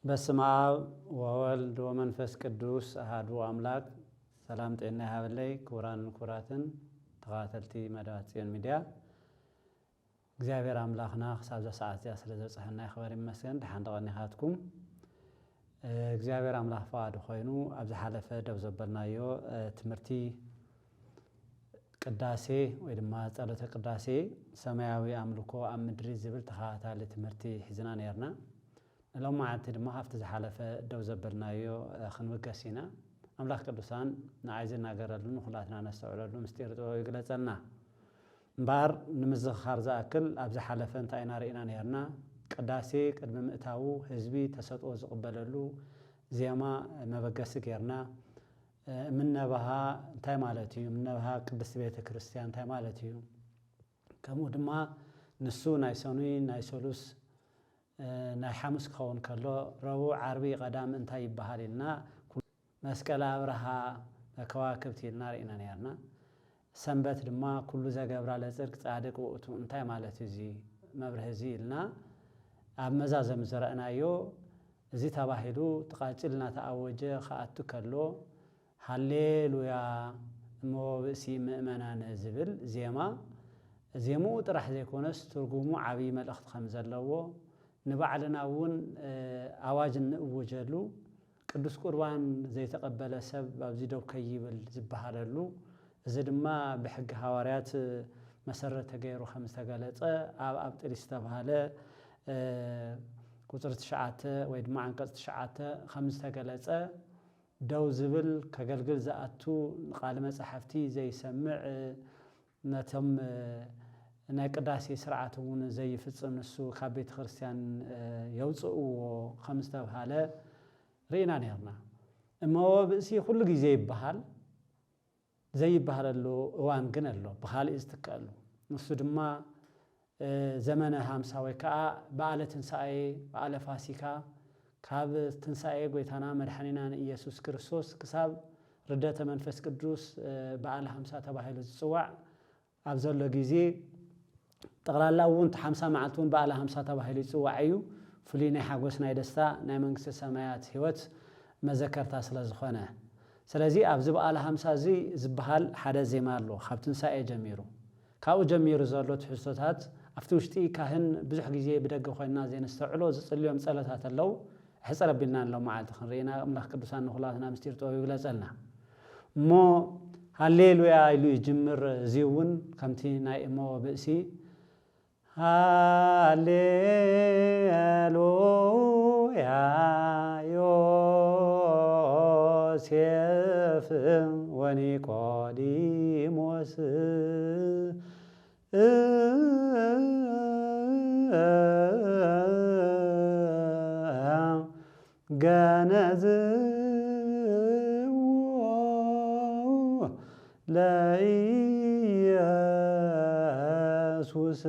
በስመ አብ ወወልድ ወመንፈስ ቅዱስ አሐዱ አምላክ። ሰላም ጤና ይሃበለይ ክቡራን ክቡራትን ተኸታተልቲ መደባት ጽዮን ሚድያ እግዚአብሔር አምላኽና ክሳብ ሰዓት ያ ስለ ዘብጽሐና ይኽበር ይመስገን። ድሓን ተቐኒኻትኩም እግዚአብሔር አምላኽ ፈቃዱ ኮይኑ ኣብዚ ሓለፈ ደው ዘበልናዮ ትምህርቲ ቅዳሴ ወይ ድማ ጸሎተ ቅዳሴ ሰማያዊ አምልኮ ኣብ ምድሪ ዝብል ተኸታታሊ ትምህርቲ ሒዝና ነርና። ሎም ማዓልቲ ድማ ካብቲ ዝሓለፈ ደው ዘበልናዮ ክንብገስ ኢና። ኣምላኽ ቅዱሳን ንዓይ ዝናገረሉን ኩላትና ነስተውዕለሉ ምስጢር ጥበብ ይግለጸልና እምበር ንምዝኽኻር ዝኣክል ኣብ ዝሓለፈ እንታይ ኢና ርኢና ነርና። ቅዳሴ ቅድሚ ምእታው ህዝቢ ተሰጥኦ ዝቕበለሉ ዜማ መበገሲ ጌርና ምነበሃ እንታይ ማለት እዩ፣ ምነበሃ ቅድስት ቤተ ክርስቲያን እንታይ ማለት እዩ፣ ከምኡ ድማ ንሱ ናይ ሰኑይ ናይ ሰሉስ ናይ ሓሙስ ክኸውን ከሎ ረቡዕ ዓርቢ ቀዳም እንታይ ይበሃል ኢልና መስቀል ኣብርሃ ከዋክብቲ ኢልና ርኢና ነርና። ሰንበት ድማ ኩሉ ዘገብራ ለጽድቅ ጻድቅ ውእቱ እንታይ ማለት እዚ መብርህ እዚ ኢልና ኣብ መዛዘም ዘረአናዮ እዚ ተባሂሉ ተቃጭል እናተኣወጀ ከኣቱ ከሎ ሃሌሉያ እሞ ብእሲ ምእመናን ዝብል ዜማ ዜምኡ ጥራሕ ዘይኮነስ ትርጉሙ ዓብይ መልእኽቲ ከም ዘለዎ ንባዕልና እውን ኣዋጅ ንእውጀሉ ቅዱስ ቁርባን ዘይተቀበለ ሰብ ኣብዚ ደው ከይብል ዝበሃለሉ እዚ ድማ ብሕጊ ሐዋርያት መሰረት ገይሩ ከም ዝተገለጸ ኣብ ጥሪስ ተባሃለ ቁጥር 9 ወይ ድማ አንቀጽ 9 ከም ዝተገለጸ ደው ዝብል ከገልግል ዝኣቱ ቃል መጽሐፍቲ ዘይሰምዕ ነቶም ናይ ቅዳሴ ስርዓት እውን ዘይፍጽም ንሱ ካብ ቤተ ክርስቲያን የውፅእዎ ከም ዝተባሃለ ርኢና ነርና። እሞ ብእሲ ኩሉ ግዜ ይበሃል ዘይበሃለሉ እዋን ግን ኣሎ ብኻሊእ ዝትከአሉ ንሱ ድማ ዘመነ 50 ወይ ከዓ በዓለ ትንሣኤ በዓለ ፋሲካ ካብ ትንሣኤ ጎይታና መድሓኒና ኢየሱስ ክርስቶስ ክሳብ ርደተ መንፈስ ቅዱስ በዓለ 50 ተባሂሉ ዝጽዋዕ ኣብ ዘሎ ግዜ ጠቕላላ እውን 50 መዓልቲ እውን በዓለ 50 ተባሂሉ ይጽዋዕ እዩ። ፍሉይ ናይ ሓጎስ ናይ ደስታ ናይ መንግስቲ ሰማያት ህይወት መዘከርታ ስለ ዝኾነ ስለዚ ኣብዚ በዓለ 50 እዚ ዝበሃል ሓደ ዜማ ኣሎ ካብ ትንሣኤ ጀሚሩ ካብኡ ጀሚሩ ዘሎ ትሕዝቶታት ኣብቲ ውሽጢ ካህን ብዙሕ ግዜ ብደገ ኮይና ዘነስተውዕሎ ዝጽልዮም ጸሎታት ኣለው። ሕፀር ኣቢልና ኣሎ መዓልቲ ክንርኢና ኣምላኽ ቅዱሳን ንኹላትና ምስጢር ጥበብ ይግለጸልና እሞ ሃሌሉያ ኢሉ ይጅምር። እዚ እውን ከምቲ ናይ እሞ ብእሲ ሃሌሉያ ዮሴፍ ወኒቆዲሞስ ገነዝዎ ለኢየሱስ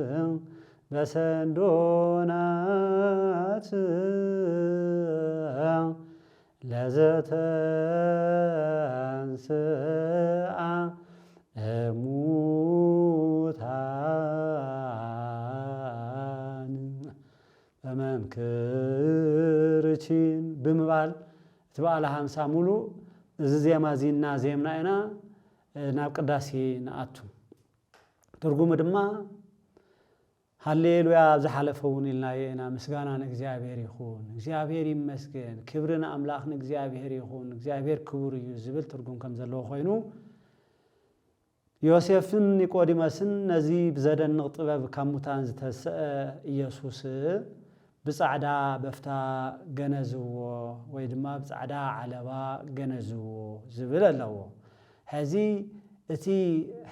በሰንዶናት ለዘተንሥአ እሙታን በመንክርችን ብምባል እቲ በዓለ 50 ሙሉ እዚ ዜማ እዚና ዜምና ኢና ናብ ቅዳሴ ንኣቱ። ትርጉሙ ድማ ሃሌሉያ ዝሓለፈውን ኢልናዮ ኢና ምስጋና ንእግዚአብሔር ይኹን፣ እግዚአብሔር ይመስገን፣ ክብሪ ንኣምላኽ ንእግዚአብሔር ይኹን፣ እግዚአብሔር ክቡር እዩ ዝብል ትርጉም ከም ዘለዎ ኮይኑ ዮሴፍን ኒቆዲሞስን ነዚ ብዘደንቕ ጥበብ ካብ ሙታን ዝተሰአ ኢየሱስ ብጻዕዳ በፍታ ገነዝዎ ወይ ድማ ብጻዕዳ ዓለባ ገነዝዎ ዝብል ኣለዎ። ሕዚ እቲ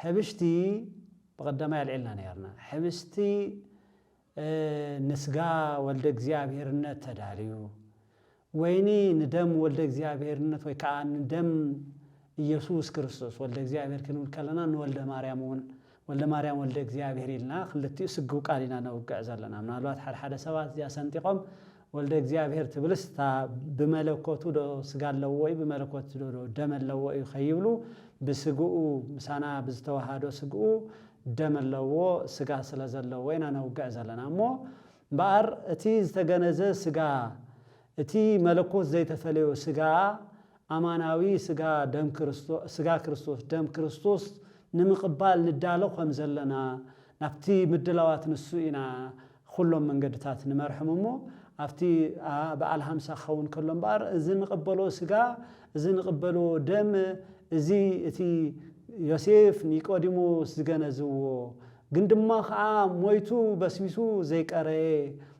ሕብሽቲ በቀደማ ያልዕልና ነርና ሕብሽቲ ንስጋ ወልደ እግዚአብሔርነት ተዳልዩ ወይኒ ንደም ወልደ እግዚአብሔርነት ወይ ከዓ ንደም ኢየሱስ ክርስቶስ ወልደ እግዚአብሔር ክንብል ከለና ንወልደ ማርያም እውን ወልደ ማርያም ወልደ እግዚአብሔር ኢልና ክልቲኡ ስግው ቃል ኢና ነውግዕ ዘለና። ምናልባት ሓደ ሰባት እዚኣ ሰንጢቆም ወልደ እግዚአብሔር ትብልስታ ብመለኮቱ ዶ ስጋ ኣለዎ ወይ ብመለኮቱ ዶ ደም ኣለዎ እዩ ከይብሉ ብስግኡ ምሳና ብዝተዋሃዶ ስግኡ ደም ኣለዎ ስጋ ስለ ዘለዎ ኢና ነውግዕ ዘለና እሞ እምበር እቲ ዝተገነዘ ስጋ እቲ መለኮት ዘይተፈለዮ ስጋ አማናዊ ስጋ ክርስቶስ ደም ክርስቶስ ንምቅባል ንዳሎ ከም ዘለና ናፍቲ ምድላዋት ንሱ ኢና ኩሎም መንገድታት ንመርሕም እሞ አፍቲ በዓል 50 ኸውን ከሎም ባር እዚ ንቅበሎ ስጋ እዚ ንቅበሎ ደም እዚ እቲ ዮሴፍ ኒቆዲሞስ ዝገነዝዎ ግን ድማ ከዓ ሞይቱ በስቢሱ ዘይቀረ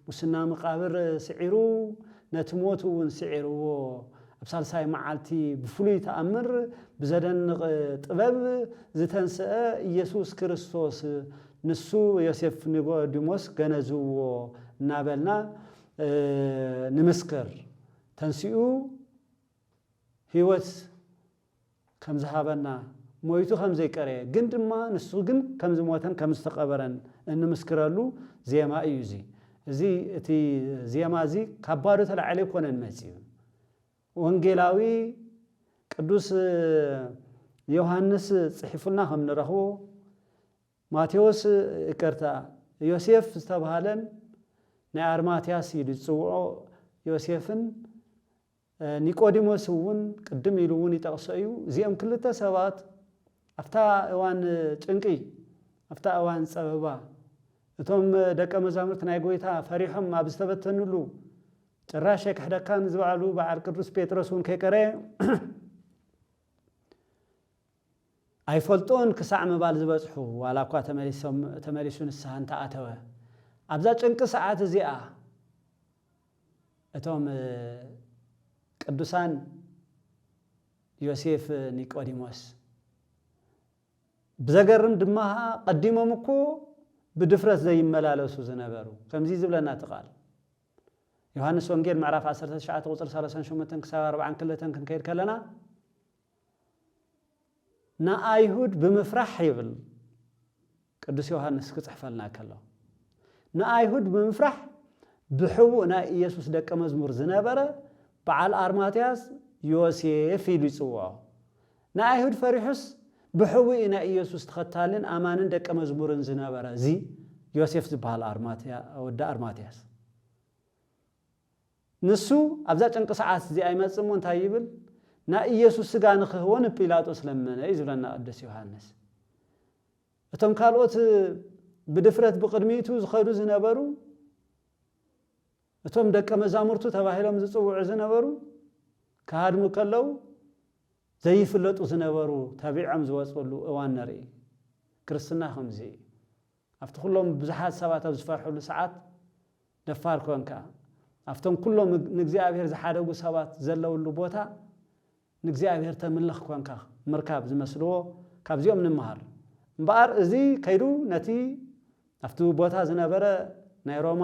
ሙስና መቃብር ስዒሩ ነቲ ሞት እውን ስዒርዎ ኣብ ሳልሳይ መዓልቲ ብፍሉይ ተኣምር ብዘደንቕ ጥበብ ዝተንስአ ኢየሱስ ክርስቶስ ንሱ ዮሴፍ ኒቆዲሞስ ገነዝዎ እናበልና ንምስክር ተንሲኡ ህይወት ከም ዝሃበና ሞይቱ ከም ዘይቀረ ግን ድማ ንሱ ግን ከም ዝሞተን ከም ዝተቀበረን እንምስክረሉ ዜማ እዩ እዚ እቲ ዜማ እዚ ከባዶ ተላዕለ ኮነን መጽዩ ወንጌላዊ ቅዱስ ዮሐንስ ጽሒፉልና ከም ንረኽቦ ማቴዎስ ይቅርታ ዮሴፍ ዝተባሃለን ናይ አርማትያስ ይጽውዖ ዮሴፍን ኒቆዲሞስ እውን ቅድም ኢሉ እውን ይጠቕሰዩ እዚኦም ክልተ ሰባት አፍታ እዋን ጭንቂ አፍታ እዋን ጸበባ እቶም ደቀ መዛሙርት ናይ ጎይታ ፈሪሖም ኣብ ዝተበተኑሉ ጭራሽ ከሕደካን ዝበዓሉ በዓል ቅዱስ ጴጥሮስን ከይቀረ ኣይፈልጦን ክሳዕ ምባል ዝበጽሑ ዋላ እኳ ተመሊሱ ንስሓ እንተኣተወ ኣብዛ ጭንቂ ሰዓት እዚኣ እቶም ቅዱሳን ዮሴፍ ኒቆዲሞስ ብዘገርም ድማ ቀዲሞም እኮ ብድፍረት ዘይመላለሱ ዝነበሩ ከምዚ ዝብለና ተቃል ዮሐንስ ወንጌል ምዕራፍ 19 ቁጥር 38 ክሳብ 42 ክንከይድ ከለና ንአይሁድ ብምፍራህ ይብል ቅዱስ ዮሐንስ ክጽሕፈልና ከሎ ንአይሁድ ብምፍራህ ብሕቡእ ናይ ኢየሱስ ደቀ መዝሙር ዝነበረ በዓል አርማትያስ ዮሴፍ ኢሉ ይጽውዖ ንአይሁድ ፈሪሑስ ብሕቡእ ናይ ኢየሱስ ተኸታልን አማንን ደቀ መዝሙርን ዝነበረ እዚ ዮሴፍ ዝበሃል ወዳ አርማትያስ ንሱ ኣብዛ ጭንቂ ሰዓት እዚ ኣይመጽሞ እንታይ ይብል ናይ ኢየሱስ ስጋ ንኽህቦን ጲላጦስ ለመነ ይዝብለና ቅዱስ ዮሐንስ እቶም ካልኦት ብድፍረት ብቅድሚቱ ዝኸዱ ዝነበሩ እቶም ደቀ መዛሙርቱ ተባሂሎም ዝጽውዑ ዝነበሩ ካድሙ ከለው ዘይፍለጡ ዝነበሩ ተቢዖም ዝወጽሉ እዋን ነርኢ ክርስትና ከምዚ ኣብቲ ኩሎም ብዙሓት ሰባት ኣብ ዝፈርሑሉ ሰዓት ደፋር ኮንካ ኣብቶም ኩሎም ንእግዚአብሔር ዝሓደጉ ሰባት ዘለውሉ ቦታ ንእግዚአብሔር ተምልኽ ኮንካ ምርካብ ዝመስልዎ ካብዚኦም ንምሃር እምበኣር እዚ ከይዱ ነቲ ኣብቲ ቦታ ዝነበረ ናይ ሮማ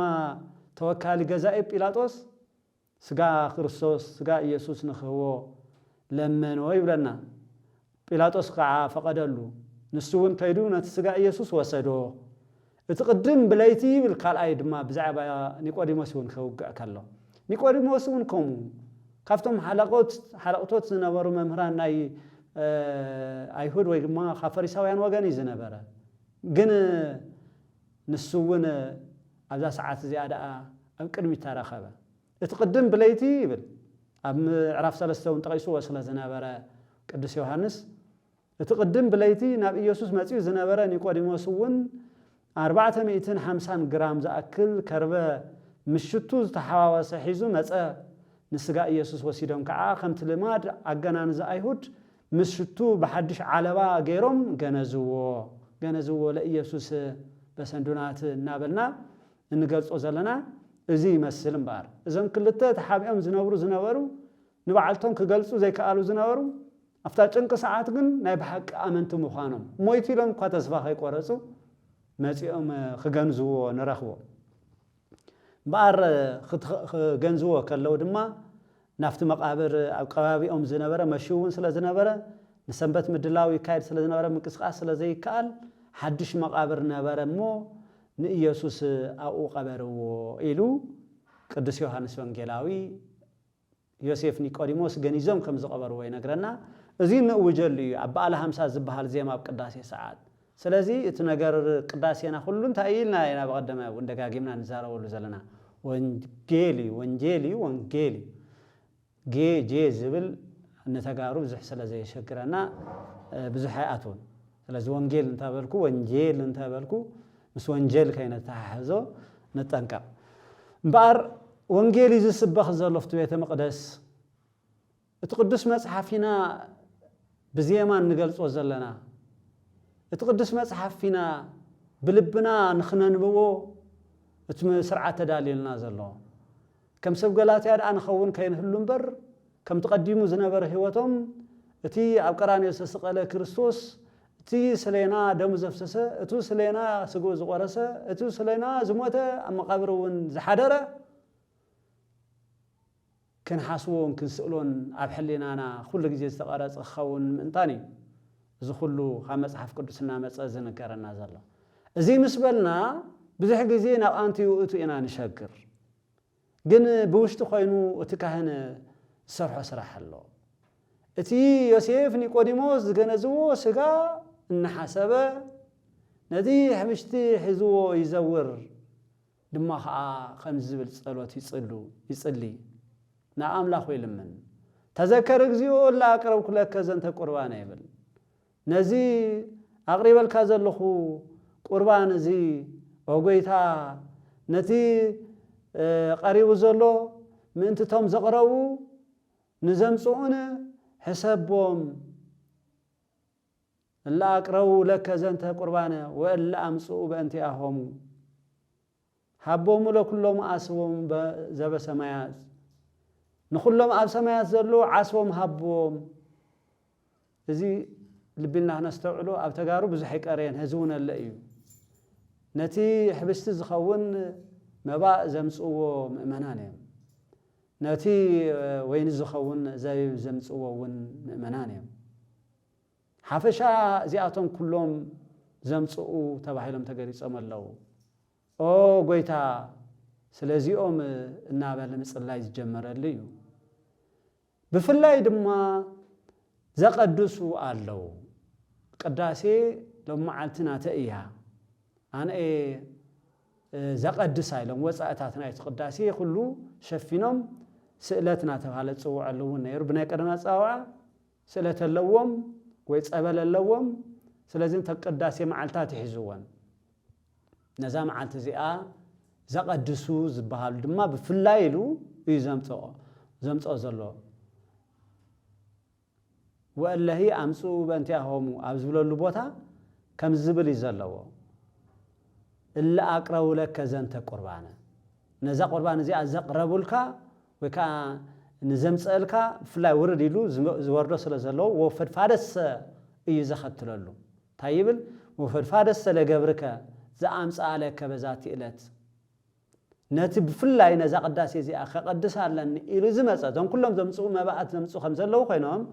ተወካሊ ገዛኢ ጲላጦስ ስጋ ክርስቶስ ስጋ ኢየሱስ ንኽህቦ ለመኖ ይብለና ጲላጦስ ከዓ ፈቀደሉ ንሱ እውን ከይዱ ነቲ ስጋ ኢየሱስ ወሰዶ እቲ ቅድም ብለይቲ ይብል ካልኣይ ድማ ብዛዕባ ኒቆዲሞስ እውን ክውግዕ ከሎ ኒቆዲሞስ እውን ከምኡ ካብቶም ሓለቕቶት ዝነበሩ መምህራን ናይ አይሁድ ወይ ድማ ካብ ፈሪሳውያን ወገን ዝነበረ ግን ንሱ እውን ኣብዛ ሰዓት እዚኣ ደኣ ኣብ ቅድሚት ተረኸበ እቲ ቅድም ብለይቲ ይብል ኣብ ምዕራፍ 3 ጠቂሱ ወስለ ዝነበረ ቅዱስ ዮሐንስ እቲ ቅድም ብለይቲ ናብ ኢየሱስ መጽኡ ዝነበረ ኒቆዲሞስ እውን 450 ግራም ዝኣክል ከርበ ምሽቱ ዝተሓዋወሰ ሒዙ መጸ ንስጋ ኢየሱስ ወሲዶም ከዓ ከምቲ ልማድ ኣገናንዛ አይሁድ ምሽቱ በሐድሽ ዓለባ ገይሮም ገነዝዎ ለኢየሱስ በሰንዱናት እናበልና እንገልጾ ዘለና እዚ ይመስል እምበር እዞም ክልተ ተሓቢኦም ዝነበሩ ንባዓልቶም ክገልጹ ዘይከኣሉ ዝነበሩ ኣፍታ ጭንቂ ሰዓት ግን ናይ ብሓቂ ኣመንቲ ምዃኖም ሞይቱ ኢሎም እኳ ተስፋ ከይቆረጹ መጺኦም ክገንዝዎ ንረኽቦ እምበር ክገንዝዎ ከለው ድማ ናፍቲ መቃብር ኣብ ከባቢኦም ዝነበረ መሽውን ስለ ዝነበረ ንሰንበት ምድላው ይካየድ ስለ ዝነበረ ምንቅስቃስ ስለ ዘይከኣል ሓድሽ መቃብር ነበረ እሞ ንኢየሱስ ኣብኡ ቀበርዎ ኢሉ ቅዱስ ዮሐንስ ወንጌላዊ ዮሴፍ ኒቆዲሞስ ገኒዞም ከም ዝቀበርዎ ይነግረና እዚ ንውጀሉ እዩ ኣብ በዓል 50 ዝበሃል ዜማ ኣብ ቅዳሴ ሰዓት ስለዚ እቲ ነገር ቅዳሴና ሁሉ እንታይ ኢልና ኢና በቀደመ እንደጋጊምና ንዛረበሉ ዘለና ወንጌሊ ጌ ዝብል ነተጋሩ ብዙሕ ስለ ዘይሸግረና ብዙሕ ኣይኣትውን ስለዚ ወንጌል እንተበልኩ ወንጌል እንተበልኩ ምስ ወንጀል ከይነተሓሕዞ ንጠንቀቕ እምበኣር ወንጌል ዝስበኽ ዘሎ ፍቲ ቤተ መቕደስ እቲ ቅዱስ መጽሓፊና ብዜማን ንገልጾ ዘለና እቲ ቅዱስ መጽሓፊና ብልብና ንኽነንብቦ እቲ ስርዓት ተዳልየልና ዘሎ ከም ሰብ ገላትያ ደኣ ንኸውን ከይንህሉ እምበር ከም ተቀዲሙ ዝነበረ ህይወቶም እቲ ኣብ ቀራንዮ ዝተሰቐለ ክርስቶስ እቲ ስለና ደሙ ዘፍሰሰ እቲ ስለና ስጉ ዝቆረሰ እቲ ስለና ዝሞተ ኣብ መቃብር እውን ዝሓደረ ክንሓስቦን ክንስእሎን ኣብ ሕሊናና ኩሉ ግዜ ዝተቀረጸ ክኸውን ምእንታን እዩ እዚ ኩሉ ካብ መጽሓፍ ቅዱስና መጸ ዝነገረና ዘሎ እዚ ምስ በልና ብዙሕ ግዜ ናብ ኣንቲ ውእቱ ኢና ንሸግር ግን ብውሽጢ ኮይኑ እቲ ካህን ዝሰርሖ ስራሕ ኣሎ እቲ ዮሴፍ ኒቆዲሞስ ዝገነዝዎ ስጋ እናሓሰበ ነዚ ሕምሽቲ ሒዝዎ ይዘውር ድማ ከዓ ከም ዝብል ጸሎት ይጽሊ ናብ ኣምላኽ ይልምን ተዘከር እግዚኦ ለኣቅረብኩ ለከ ዘንተ ቁርባን ይብል ነዚ ኣቅሪበልካ ዘለኹ ቁርባን እዚ ወጎይታ ነቲ ቀሪቡ ዘሎ ምእንትቶም ዘቕረቡ ንዘምጽኡን ሕሰቦም ለኣቅረቡ ለከ ዘንተ ቁርባን ወእላ ኣምጽኡ በእንቲኣሆሙ ሃቦሙ ለኩሎም ኣስቦም ዘበሰማያት ንኩሎም ኣብ ሰማያት ዘሎ ዓስቦም ሃቦም እዚ ልብልና ነስተውዕሎ ኣብ ተጋሩ ብዙሕ ይቀርየን ህዝቡን ኣለ እዩ ነቲ ሕብስቲ ዝኸውን መባእ ዘምጽዎ ምእመናን እዮም ነቲ ወይኒ ዝኸውን ዘቢብ ዘምጽዎ እውን ምእመናን እዮም ሓፈሻ እዚኣቶም ኩሎም ዘምጽኡ ተባሂሎም ተገሊጾም ኣለዉ ኦ ጎይታ ስለዚኦም እናበለ ምጽላይ ዝጀመረሉ እዩ ብፍላይ ድማ ዘቀድሱ ኣለዉ ቅዳሴ ለመዓልትና ተእያ ኣነ ዘቀድስ ኢሎም ወጻእታት ናይቲ ቅዳሴ ኩሉ ሸፊኖም ስእለትና ተባሃለ ጽውዕ ኣለውን ነይሩ ብናይ ቀደም ኣጻዋዓ ስእለት ኣለዎም ወይ ጸበል ኣለዎም ስለዚ ተቅዳሴ መዓልታት ይሕዝዎን ነዛ መዓልቲ እዚኣ ዘቀድሱ ዝበሃሉ ድማ ብፍላይ ኢሉ እዩ ዘምጽኦ ዘሎ ወእለሂ ኣምጽኡ በእንቲኣሆሙ ኣብ ዝብለሉ ቦታ ከም ዝብል እዩ ዘለዎ እላ ኣቅረቡ ለከ ዘንተ ቁርባነ ነዛ ቁርባን እዚኣ ዘቕረቡልካ ወይ ከዓ ንዘምጽአልካ ብፍላይ ውርድ ኢሉ ዝወርዶ ስለ ዘለዎ ወፈድፋደሰ እዩ ዘኸትለሉ እንታይ ይብል ወፈድፋደሰ ለገብርከ ዘኣምጽአ ለከ በዛቲ ዕለት ነቲ ብፍላይ ነዛ ቅዳሴ እዚኣ ከቐድስ ኣለኒ ኢሉ ዝመጸ እዞም ኩሎም ዘምጽኡ መባኣት ዘምጽኡ ከም ዘለዉ ኮይኖም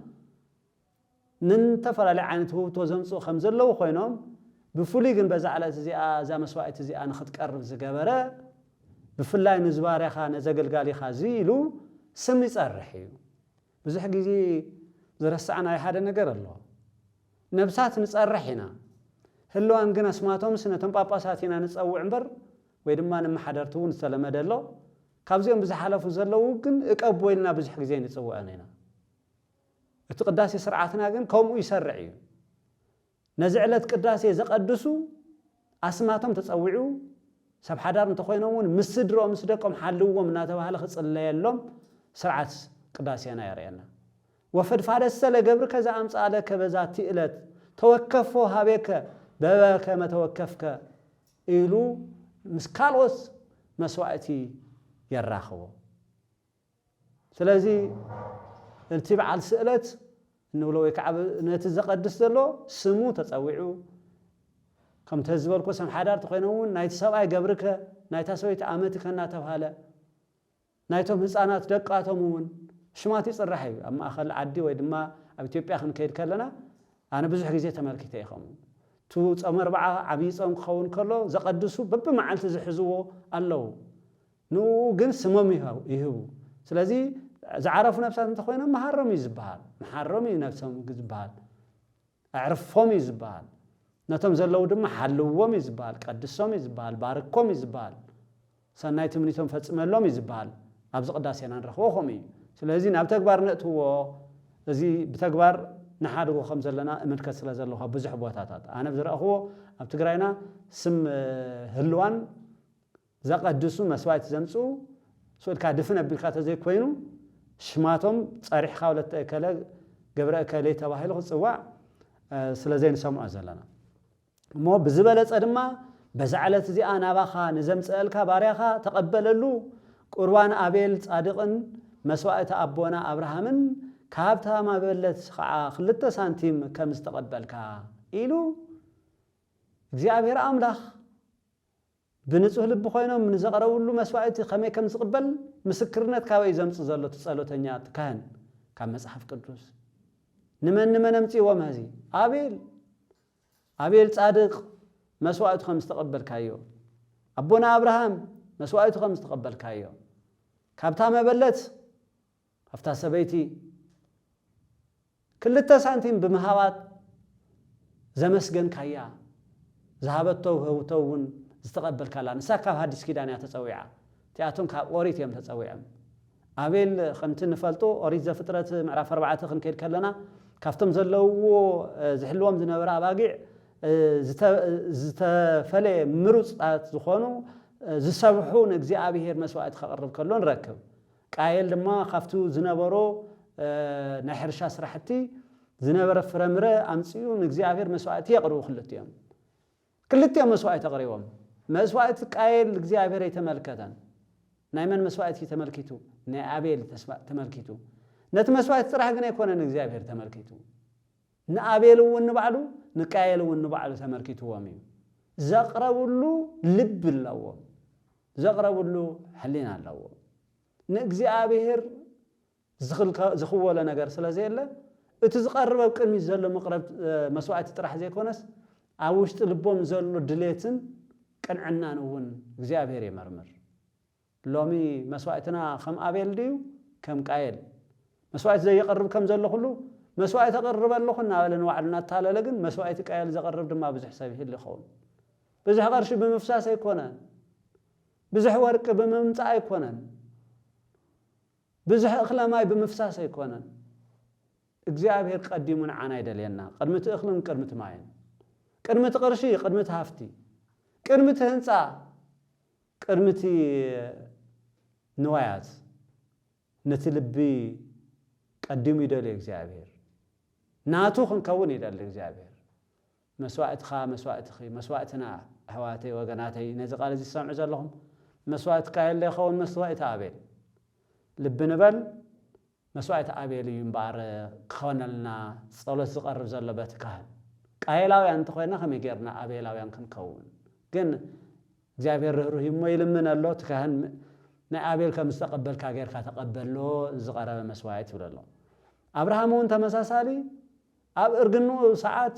ንንተፈላለዩ ዓይነት ውህብቶ ዘምጽኡ ከም ዘለዉ ኮይኖም ብፍሉይ ግን በዛ ዕለት እዚኣ እዛ መስዋዕት እዚኣ ንኽትቀርብ ዝገበረ ብፍላይ ንዝባርያኻ ነዘገልጋሊኻ እዚ ኢሉ ስም ይጸርሕ እዩ ብዙሕ ግዜ ዝረስዓናዮ ሓደ ነገር ኣሎ ነብሳት ንጸርሕ ኢና ህልዋን ግን ኣስማቶም ስነቶም ጳጳሳት ኢና ንጸውዕ እምበር ወይ ድማ ንመሓደርቲ እውን ዝተለመደ ኣሎ ካብዚኦም ብዝሓለፉ ዘለዉ ግን እቀቦ ኢልና ብዙሕ ግዜ ንጽውዐን ኢና እቲ ቅዳሴ ስርዓትና ግን ከምኡ ይሰርዕ እዩ ነዚ ዕለት ቅዳሴ ዘቀድሱ ኣስማቶም ተጸዊዑ ሰብ ሓዳር እንተኾይኖም እውን ምስ ስድሮኦም ምስ ደቆም ሓልውዎም እናተባሃለ ክጽለየሎም ስርዓት ቅዳሴና የርእየና ወፈድፋደሰ ለገብርከ ዘኣምጽአ ለከ በዛቲ ዕለት ተወከፎ ሃቤከ በበከመ ተወከፍከ ኢሉ ምስ ካልኦት መስዋዕቲ የራኽቦ ስለዚ እቲ በዓል ስእለት እንብሎ ወይ ከዓ ነቲ ዘቀድስ ዘሎ ስሙ ተጸዊዑ ከም ተዝበልኮ ሰም ሓዳር ተኾይኖም እውን ናይቲ ሰብኣይ ገብርከ ናይታ ሰበይቲ ኣመትከ እናተባሃለ ናይቶም ህፃናት ደቃቶም እውን ሽማት ይጽራሕ እዩ ኣብ ማእኸል ዓዲ ወይ ድማ ኣብ ኢትዮጵያ ክንከይድ ከለና ኣነ ብዙሕ ግዜ ተመልኪተ ኢኹም ቱ ጾም ኣርባዓ ዓብይ ጾም ክኸውን ከሎ ዘቀድሱ በብመዓልቲ ዝሕዝዎ ኣለዉ ንኡ ግን ስሞም ይህቡ ስለዚ ዝዓረፉ ነፍሳት እንተኾይኖም መሃሮም እዩ ዝበሃል መሓሮም እዩ ነፍሶም ዝበሃል ኣዕርፎም እዩ ዝበሃል ነቶም ዘለዉ ድማ ሓልዎም እዩ ዝበሃል ቀድሶም እዩ ዝበሃል ባርኮም እዩ ዝበሃል ሰናይ ትምኒቶም ፈጽመሎም ይዝባል ኣብዚ ቅዳሴና ንረኽቦም እዩ ስለዚህ ናብ ተግባር ነእትዎ እዚ ብተግባር ንሓድጎ ከም ዘለና እምልከት ስለ ዘለኹ ብዙሕ ቦታታት ኣነ ዝረኣኽዎ ኣብ ትግራይና ስም ህልዋን ዘቀድሱ መስዋዕት ዘምፁ ስልካ ድፍን ኣቢልካ ተዘይኮይኑ ሽማቶም ጸሪሕካ ወለተ እከለ ገብረ እከለ ተባሂሉ ክጽዋዕ ስለዘይ ንሰምዖ ዘለና እሞ ብዝበለጸ ድማ በዛዕለት እዚኣ ናባኻ ንዘምጽአልካ ባርያኻ ተቀበለሉ ቁርባን ኣቤል ጻድቕን መስዋዕት ኣቦና አብርሃምን ካብታ ማበለት ከዓ 2 ሳንቲም ከም ዝተቀበልካ ኢሉ እግዚአብሔር አምላኽ ብንጹህ ልብ ኮይኖም ንዘቀረቡሉ መስዋዕት ከመይ ከም ዝቅበል ምስክርነት ካበይ ዘምጽ ዘሎ ጸሎተኛ ካህን ካብ መጽሐፍ ቅዱስ ንመን ኣምጽእዎም ህዚ አቤል ጻድቕ መስዋዕት ከም ዝተቀበልካዮ አቦና አብርሃም መስዋዕት ከም ዝተቀበልካዮ ካብታ መበለት afta ሰበይቲ 2 ሳንቲም ብምሃባት ዘመስገንካያ ዝሃበተው ህውተውን ዝተቀበልካላ ንሳካ ሐዲስ ኪዳን ያተጸውዓ ቲያቶም ካብ ኦሪት እዮም ተጸውዓም አቤል ከምቲ ንፈልጦ ኦሪት ዘፍጥረት ምዕራፍ 4 ክንከይድ ከለና ካፍቶም ዘለውዎ ዝሕልዎም ዝነበረ አባጊዕ ዝተፈለ ምሩጽታት ዝኾኑ ዝሰብሑ ንእግዚአብሔር መስዋዕት ከቅርብ ከሎ ንረክብ ቃየል ድማ ካፍቱ ዝነበሮ ናይ ሕርሻ ስራሕቲ ዝነበረ ፍረምረ ኣምጽኡ ንእግዚአብሔር መስዋዕት የቅርቡ ክልቲኦም መስዋዕት አቅሪቦም መስዋዕት ቃየል እግዚአብሔር የተመልከተን ናይ መን መስዋዕት የተመልኪቱ ናይ አቤል ተመልኪቱ ነቲ መስዋዕት ጥራሕ ግን አይኮነን እግዚአብሔር ተመልኪቱ ንአቤል ወንባዕሉ ንቃየል ወንባዕሉ ተመልኪቱዎም እዩ ዘቅረቡሉ ልብ ኣለዎ ዘቅረቡሉ ሕሊና ኣለዎ ንእግዚአብሔር ዝኽወለ ነገር ስለዘየለ እቲ ዝቀርብ ቅድሚ ዘሎ መቅረብ መስዋዕት ጥራሕ ዘይኮነስ ኣብ ውሽጢ ልቦም ዘሎ ድሌትን ቅንዕናን እውን እግዚአብሔር ይመርምር ሎሚ መስዋዕትና ከም አቤል ድዩ ከም ቃየል መስዋዕት ዘይቀርብ ከም ዘሎ ሁሉ መስዋዕት አቀርብ ኣለኹና ባለን ዋዕልና ታለለ ግን መስዋዕት ቃየል ዘቀርብ ድማ ብዙሕ ሰብ ይህል ይኸውን ብዙሕ ቀርሺ ብምፍሳስ አይኮነን ብዙሕ ወርቅ ብምምጻእ አይኮነን ብዙሕ እኽለማይ ብምፍሳስ አይኮነን እግዚአብሔር ቀዲሙን ዓና ይደልየና ቅድምት እኽልን ቅድምት ማይን ቅድምት ቅርሺ ቅድምት ሃፍቲ ቅድምት ህንጻ ቅድምት ንዋያት ነቲ ልቢ ቀዲሙ ይደልየ እግዚአብሔር ናቱ ክንከውን ይደል እግዚአብሔር መስዋዕትኻ መስዋዕትኺ መስዋዕትና ኣሕዋተይ ወገናተይ ነዚ ቃል እዚ ሰምዑ ዘለኹም መስዋዕት ካየለ ይኸውን መስዋዕት አቤል ልብ ንበል መስዋዕት አቤል እዩ እምበር ክኾነልና ጸሎት ዝቀርብ ዘሎ በት ካህን ቃየላውያን እንተኾይና ከመይ ጌርና አቤላውያን ክንከውን ግን እግዚአብሔር ርህሩህ እሞ ይልምን ኣሎ ካህን ናይ አቤል ከም ዝተቀበልካ ጌርካ ተቀበሎ ዝቀረበ መስዋዕት ይብለሎ አብርሃም እውን ተመሳሳሊ ኣብ እርግኑ ሰዓት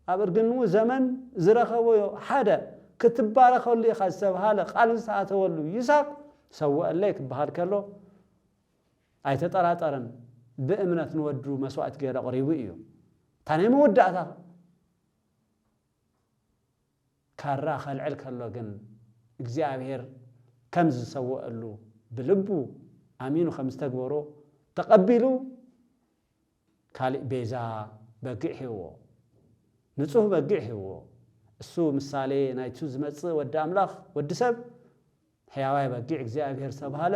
ኣብ እርግኑ ዘመን ዝረኸቦ ሓደ ክትባረኸሉ ኢኻ ዝተባሃለ ቃል ዝተኣተወሉ ይስሐቅ ሰውአለይ ክበሃል ከሎ ኣይተጠራጠረን ብእምነት ንወዱ መስዋዕት ገይረ ቀሪቡ እዩ ታናይ መወዳእታ ካራ ኸልዕል ከሎ ግን እግዚአብሔር ከም ዝሰውአሉ ብልቡ አሚኑ ከም ዝተግበሮ ተቀቢሉ ካልእ ቤዛ በጊዕ ሂዎ ንጹህ በጊዕ ሂዎ እሱ ምሳሌ ናይቱ ዝመጽእ ወዲ አምላኽ ወዲ ሰብ ሕያዋይ በጊዕ እግዚአብሔር ዝተባሃለ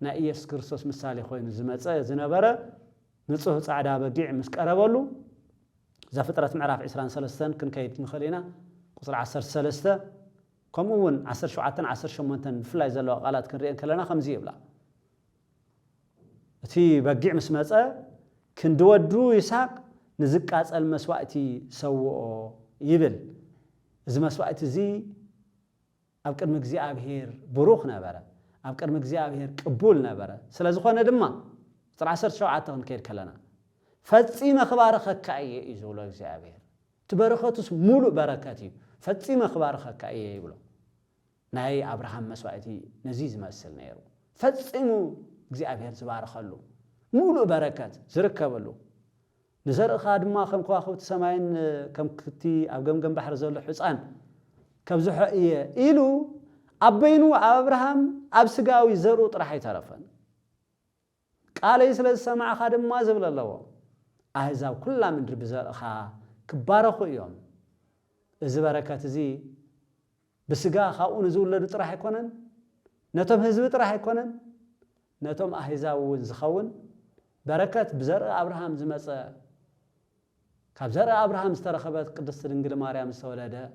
ናይ ኢየሱስ ክርስቶስ ምሳሌ ኮይኑ ዝመጽእ ዝነበረ ንጹህ ጻዕዳ በጊዕ ምስ ቀረበሉ ዘፍጥረት ምዕራፍ 23 ክንከይድ ንኽእልና ቁጽሪ 13 ከምኡውን 17 18 ብፍላይ ዘለዎ ቃላት ክንሪአን ከለና ከምዚ ይብላ እቲ በጊዕ ምስ መጸ ክንድወዱ ይስሐቅ ንዝቃጸል መስዋዕቲ ሰውኦ ይብል እዚ መስዋዕቲ እዚ ኣብ ቅድሚ እግዚአብሔር ብሩኽ ነበረ ኣብ ቅድሚ እግዚአብሔር ቅቡል ነበረ ስለዝኾነ ድማ ቁጽሪ 17 ክንከይድ ከለና ፈጺመ ክባረኸካ እየ እዩ ዝብሎ እግዚአብሔር ትበረኸቱስ ሙሉእ በረከት እዩ ፈጺመ ክባረኸካ እየ ይብሎ ናይ አብርሃም መስዋዕቲ ነዚ ዝመስል ነይሩ ፈጺሙ እግዚአብሔር ዝባረኸሉ ሙሉእ በረከት ዝርከበሉ ንዘርእኻ ድማ ከም ከዋኽብቲ ሰማይን ከም ክቲ ኣብ ገምገም ባሕሪ ዘሎ ሕፃን ከብዝሖ እየ ኢሉ أبينو أبراهام أبسقاوي زرو طرحي ترفن قال يسل السماع خادم ما زبل الله أهزاو كلها من درب زرخا كبارخو يوم إذا بركات زي بسقا خاون زول لدو طرحي كونن نتوم هزب طرحي كونن نتوم أهزاو زخون بركات بزرع أبراهام زمسا كاب زرع أبراهام استرخبت قدس الإنجيل ماريام السولادة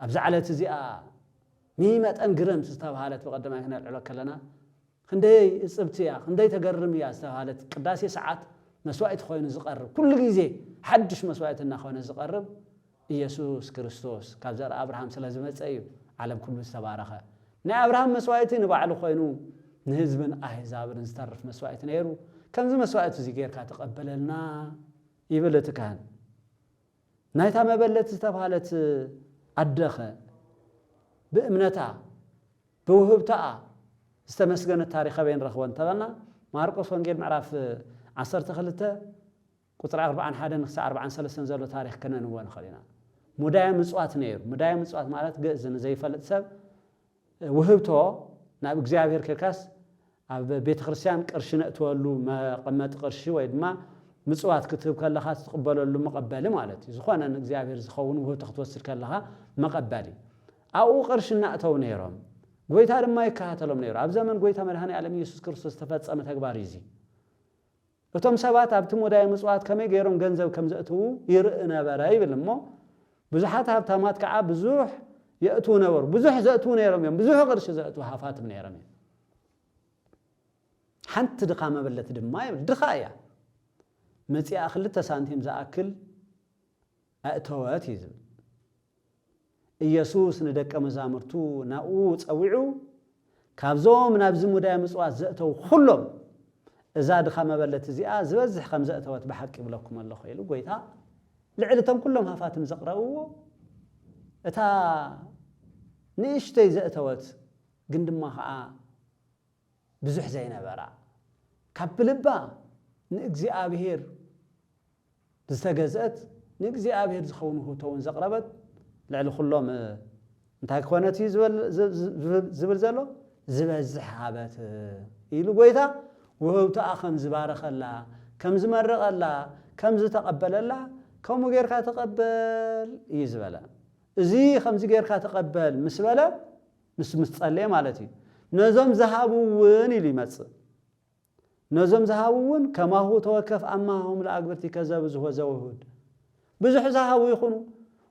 أبزعلت زيا ميمة أنقرم استوهالت بقدمها هنا العلاقة لنا خندي السبتيا خندي تقرم يا استوهالت قداسي ساعات مسوائد خوين زقرب كل جزء حدش مسوائدنا خوين زقرب يسوع كريستوس كاب زرع أبراهام سلازمت أيو عالم كل مستبارخة نا أبراهام مسوائدين بعلو خوينو نهزبن أحزاب نسترف مسوائدنا يرو كم زي مسوائد زيجير كاتقبل لنا يبلت كان نايتا ما بلت استوهالت أدخل بإمنتها بوهبتها استمسجن التاريخ بين رخوان تبعنا ماركوس وانجيل معرف عصر تخلته قطر 40 حدا نخس 40 سلسلة زلوا تاريخ كنا نوان خلينا مدايم مسوات نير مدايم مسوات مالت جزء زي فلت سب وهبته ناب إجزاء كركاس بيت خرسيان قرشنا تولو ما قمت قرشي ويد ما مسوات كتب كلها تقبلوا له مقبله مالتي زخوانا إجزاء زخون وهو تختوسر كلها مقبلي أو قرشنا أتوا نيرهم قويت هذا ما يكهتلهم نير عب زمن قويت مرهني على يسوع كريستوس تفتح أمة أكباريزي وتم سبات أبتمو دايم مسوات كم يجيرون جنزة وكم زأتو يرقنا براي بالمو بزحتها بتمات كعب بزوح يأتون ور بزوح زأتون نيرهم يوم بزوح قرش زأتو حافات من نيرهم حنت دقامة بلت دماء دخايا متي أخلت تسانتهم زأكل أتوات يزل يسوع ندك مزامرتو ناوت أوعو كابزوم نابز مدايم مسوات زأتو خلهم إذا دخما بلت زيا زبزح خم زأتوات بحق بلكم الله خيلو قويتها لعلتهم كلهم هفات مزقرأو إتا نيشتي زأتوات قندم ما خاء بزح زينا برا كابلبا نقزي أبهير بستجزأت نقزي أبهير زخونه تون زقربت لعل خلهم انتهى كونتي زبل زلو زبل زحابات يلو قويتا وهو تأخم زبارخ الله كم زمرق الله كم زتقبل الله كم غير تقبل يزبلا زي خمس غير تقبل مسبلا مستصلي مالتي نزم ذهبون يلي مص نزم ذهبون كما هو توكف اما هم لاغبرتي كذب زو زوهد بزح ذهبوا يخونوا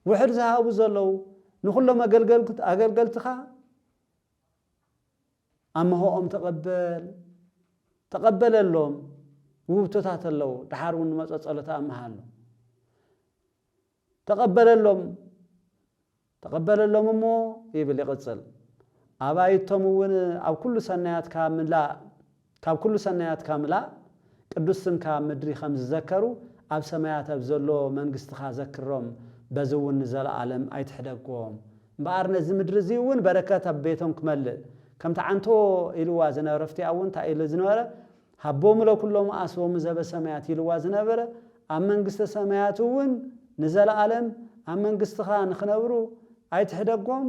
وحد ذهبوا زلو نخلهم أقلقلتها أما هو تقبل اللهم وبتتات اللو تحارون ما تصلتها أمهالو تقبل اللهم مو يبلي قتصل أبايتمون أو كل سنوات كاملة كل سنوات كاملة قدسن كمدري خمس ذكروا أب سمايات أبزلو منقستخا ذكرهم بزون نزل عالم أيتحدقهم بارنا زمدرزيون بركات بيتهم كمل كم تعنتو إلوا زنرفتي أون تا إلى زنورة حبوم لو كلهم أسوم زب سمايات إلوا زنبرة أمن قست سماياتون نزل عالم أمن قستخا نخنورو أيتحدقهم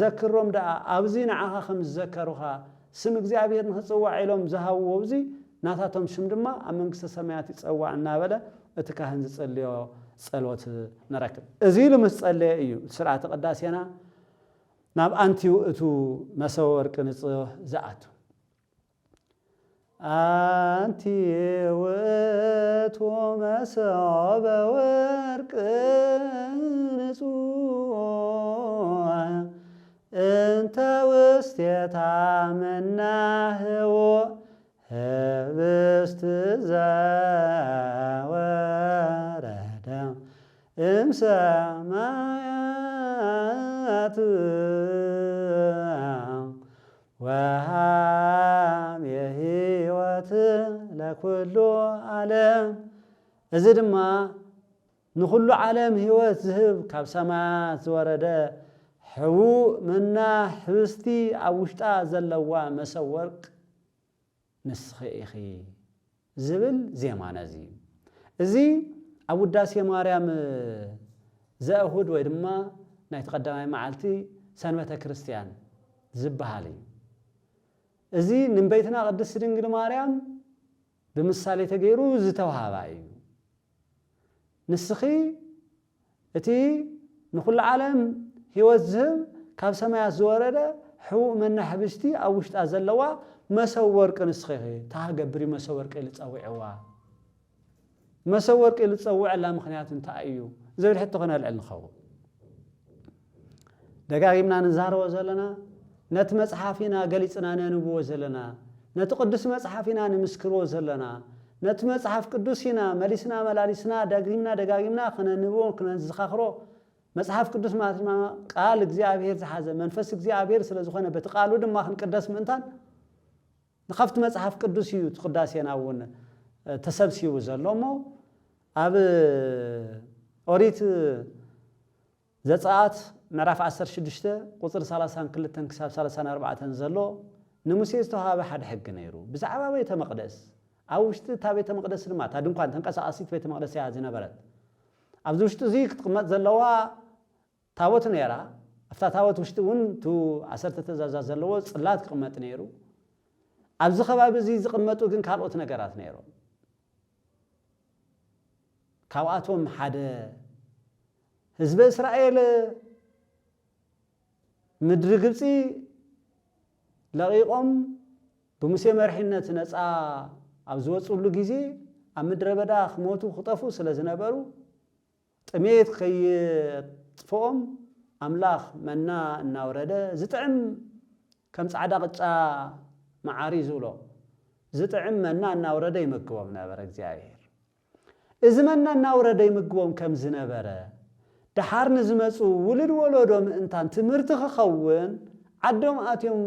ذكرهم دا أبزين عها خمس ذكروها سمك زي عبير نتصوع علم زهو وبزي ناتاتهم شمدما أمن قست سمايات يتصوع النابلة اتكاهن زتصليو صلوت نركب ازيلو مسصلي ايو سرعه قداسينا ناب انتيو اتو مسور قنص زاتو انتيو اتو مساب ورق نص انت وستيتا مناهو هبست زاورا سمايات وهام يهيوت لكل عالم إذا ما نخل عالم هيوت ذهب كاب سماات ورد حو منا حبستي أوشتا زلوا مسورق نسخي إخي زبل زي ما نزي زي أبو داسي مريم زاهود ويدما نيتقدم معلتي سنوات كريستيان زبهالي إزي نبيتنا قدس دنجل مريم بمثالي تغيرو زتوهاباي نسخي اتي نقول العالم هيوزهم كاب سمايا زورده حقوق من حبشتي او وشت ازلوا مسور كنسخي تاغبري مسور قيل تصوعوا مسور قيل تصوع لا مخنيات انت ايو زي حتى كنا العل نخو دغاغيمنا نزارو زلنا نت مصحافينا غليصنا ننبو زلنا نت قدس مصحافينا نمسكرو زلنا نت مصحاف قدسينا مليسنا ملاليسنا دغاغيمنا خننبو كنزخخرو مصحف قدس ما قال እግዚአብሔር زحازه منفس እግዚአብሔር ስለዝኾነ በተቃሉ ድማ ክንቀደስ ምንታን ንخفت مصحف ቅዱስ እዩ ተقداسيናውን ተሰብሲቡ ዘሎሞ ኣብ ኦሪት ዘጻአት ምዕራፍ 16 ቁጥር 32 ክሳብ 34 ዘሎ ንሙሴ ዝተዋሃበ ሓደ ሕግ ነይሩ ብዛዕባ ቤተ መቅደስ ኣብ ውሽጢ ታ ቤተ መቅደስ ድማ ታ ድንኳን ተንቀሳቀሲት ቤተ መቅደስ ያ ዝነበረት ኣብዚ ውሽጢ እዚ ክትቅመጥ ዘለዋ ታቦት ነይራ afta ታቦት ውሽጢ ውን ቱ 10 ተዛዛዝ ዘለዎ ጽላት ቅመጥ ነይሩ ኣብዚ ከባቢ እዚ ዝቅመጡ ግን ካልኦት ነገራት ነይሩ ካብኣቶም ሓደ ህዝበ እስራኤል ምድሪ ግብጺ ለቂቆም ብሙሴ መርሒነት ነፃ ኣብ ዝወጽሉ ጊዜ ኣብ ምድረ በዳ ክሞቱ ክጠፉ ስለዝነበሩ ጥሜት ከይጥፎም ኣምላኽ መና እናወረደ ዝጥዕም ከም ጻዕዳ ቅጫ ማዓሪ ዝብሎ ዝጥዕም መና እናወረደ ይመግቦም ነበር እግዚአብሔር እዚ መና እናወረደ ይመግቦም ከም ዝነበረ ድሓር ንዝመጹ ውልድ ወለዶም እንታን ትምህርቲ ክኸውን ዓዶም ኣትዮም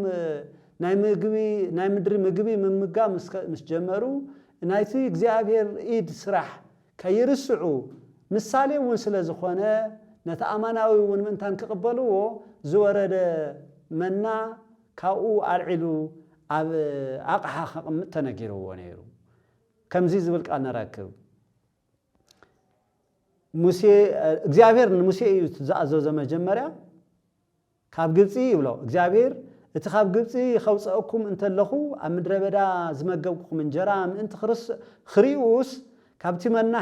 ናይ ምድሪ ምግቢ ምምጋብ ምስ ጀመሩ ናይቲ እግዚአብሔር ኢድ ስራሕ ከይርስዑ ምሳሌ ውን ስለዝኾነ ነተኣማናዊ ውን ምንታን ክቅበልዎ ዝወረደ መና ካኡ አልዒሉ ኣብ ኣቅሓ ክቅምጥ ተነጊርዎ ነይሩ ከምዚ ዝብል ቃል ነራክብ ሙሴ እግዚአብሔር ንሙሴ እዩ ዝኣዘዘ መጀመርያ ካብ ግብጺ ይብሎ እግዚአብሔር እቲ ካብ ግብጺ ይኸውፀአኩም እንተለኹ ኣብ ምድረ በዳ ዝመገብኩም እንጀራ ምእንቲ ክሪኡስ ካብቲ መና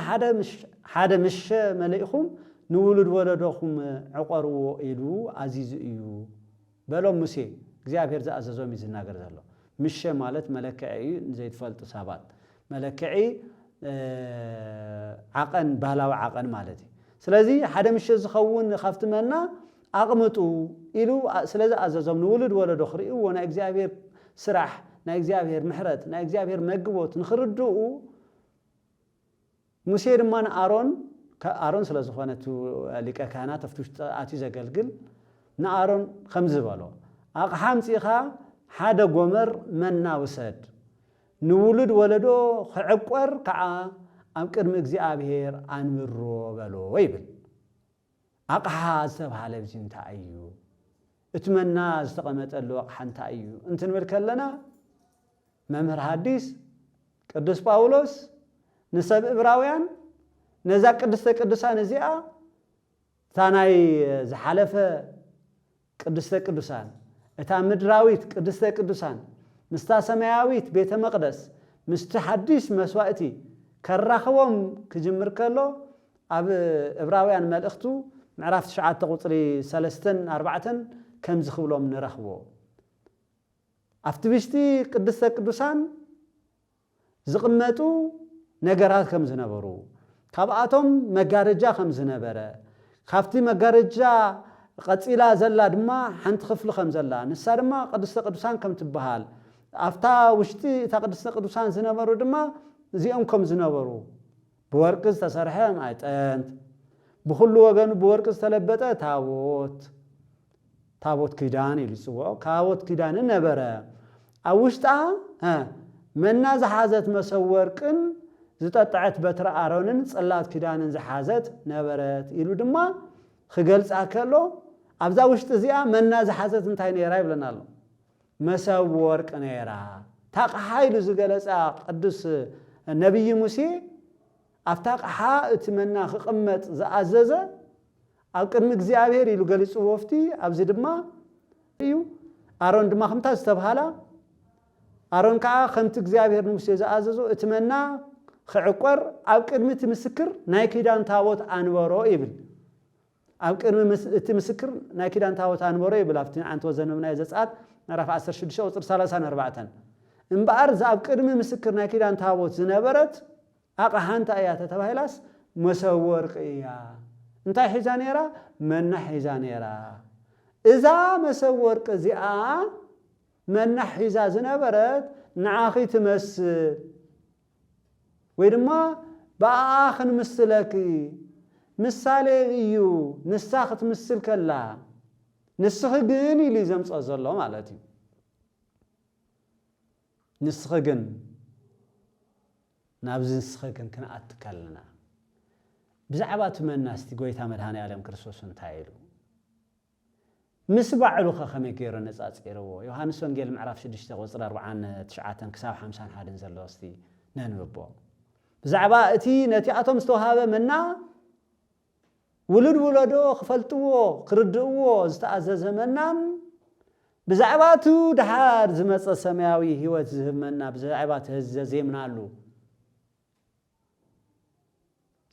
ሓደ ምሸ መለኢኹም ንውሉድ ወለዶኹም ዕቆርዎ ኢሉ ኣዚዙ እዩ በሎም ሙሴ እግዚአብሔር ዝኣዘዞም ይዝናገር ዘሎ ምሸ ማለት መለክዒ ዘይትፈልጡ ሰባት መለክዒ ዓቀን ባህላዊ ዓቀን ማለት እዩ ስለዚ ሓደ ምሸ ዝኸውን ካብቲ መና ኣቅምጡ ኢሉ ስለዚ ኣዘዞም ንውሉድ ወለዶ ክሪኡዎ ናይ እግዚአብሔር ስራሕ ናይ እግዚአብሔር ምሕረት ናይ እግዚአብሔር መግቦት ንኽርድኡ ሙሴ ድማ አሮን ስለዝኾነቱ ሊቀ ካህናት ኣፍቲ ውሽጢ ኣትዩ ዘገልግል ንኣሮን ከም ዝበሎ ኣቕሓ ምፂኻ ሓደ ጎመር መና ውሰድ ንውሉድ ወለዶ ክዕቆር ከዓ ኣብ ቅድሚ እግዚአብሔር ኣንብሮ በሎ ይብል ኣቕሓ ዝተባሃለ ብዚ እንታይ እዩ እቲ መና ዝተቐመጠሉ ኣቕሓ እንታይ እዩ እንትንብል ከለና መምህር ሐዲስ ቅዱስ ጳውሎስ ንሰብ ዕብራውያን ነዛ ቅድስተ ቅዱሳን እዚኣ ታናይ ዝሓለፈ ቅድስተ ቅዱሳን እታ ምድራዊት ቅድስተ ቅዱሳን ምስታ ሰማያዊት ቤተ መቅደስ ምስቲ ሓዲስ መስዋእቲ ከራኽቦም ክጅምር ከሎ ኣብ ዕብራውያን መልእኽቱ ምዕራፍ 9 ቁጽሪ 3-4 ከም ዝኽብሎም ንረኽቦ ኣብቲ ውሽጢ ቅድስተ ቅዱሳን ዝቕመጡ ነገራት ከም ዝነበሩ ካብኣቶም መጋረጃ ከም ዝነበረ ካብቲ መጋረጃ ቀፂላ ዘላ ድማ ሓንቲ ክፍሊ ከም ዘላ ንሳ ድማ ቅድስተ ቅዱሳን ከም ትበሃል ኣፍታ ውሽጢ እታ ቅድስተ ቅዱሳን ዝነበሩ ድማ እዚኦም ከም ዝነበሩ ብወርቂ ዝተሰርሐ ማዕጠንት ብኩሉ ወገኑ ብወርቂ ዝተለበጠ ታቦት ኪዳን ኢሉ ይጽውዖ ታቦት ኪዳን ነበረ ኣብ ውሽጣ መና ዝሓዘት መሰብ ወርቅን ዝጠጣዐት በትረ ኣሮንን ጽላት ኪዳንን ዝሓዘት ነበረት ኢሉ ድማ ክገልጻ ከሎ ኣብዛ ውሽጢ እዚኣ መና ዝሓዘት እንታይ ነይራ ይብለና ኣሎ መሰብ ወርቅ ነይራ ታቕሓ ኢሉ ዝገለጻ ቅዱስ ነቢይ ሙሴ ኣብታ ቅሓ እቲ መና ክቕመጥ ዝኣዘዘ ኣብ ቅድሚ እግዚአብሔር ኢሉ ገሊጹ ወፍቲ ኣብዚ ድማ እዩ ኣሮን ድማ ከምታ ዝተባሃላ ኣሮን ከዓ ከምቲ እግዚአብሔር ንሙሴ ዝኣዘዞ እትመና ክዕቆር ኣብ ቅድሚ እቲ ምስክር ናይ ኪዳን ታቦት ኣንበሮ ይብል ኣብ ቅድሚ እቲ ምስክር ናይ ኪዳን ታቦት ኣንበሮ ይብል ኣብቲ አንተ ወዘነብናይ ዘጻት ምዕራፍ 16 ቁጥር 34 እምበኣር ኣብ ቅድሚ ምስክር ናይ ኪዳን ታቦት ዝነበረት ኣቕሓንታ እያ ተባሂላስ መሰብ ወርቂ እያ እንታይ ሒዛ ነይራ መና ሒዛ ነይራ እዛ መሰብ ወርቂ እዚኣ መና ሒዛ ዝነበረት ንዓኺ ትመስል ወይ ድማ በኣኽን ምስለኪ ምሳሌ እዩ ንሳ ክትምስል ከላ ንስኺ ግን ኢሉ ዘምጾ ዘሎ ማለት እዩ ንስኺ ግን ናብዚ ንስኺ ግን ክንኣት ከለና ብዛዕባ ትመና እስቲ ጎይታ መድኃኔ ዓለም ክርስቶስ እንታይ ኢሉ ምስ ባዕሉ ከመይ ገይሩ ነጻጺርዎ ዮሐንስ ወንጌል ምዕራፍ 6 ቁጥር 49 ክሳብ 51 ዘሎ እስቲ ነንብቦ ብዛዕባ እቲ ነቲ ኣቶም ዝተዋሃበ መና ውሉድ ውለዶ ክፈልጥዎ ክርድእዎ ዝተኣዘዘ መናን ብዛዕባ እቲ ድሓር ዝመጸ ሰማያዊ ህይወት ዝህብ መና ብዛዕባ እቲ ዘዜምናሉ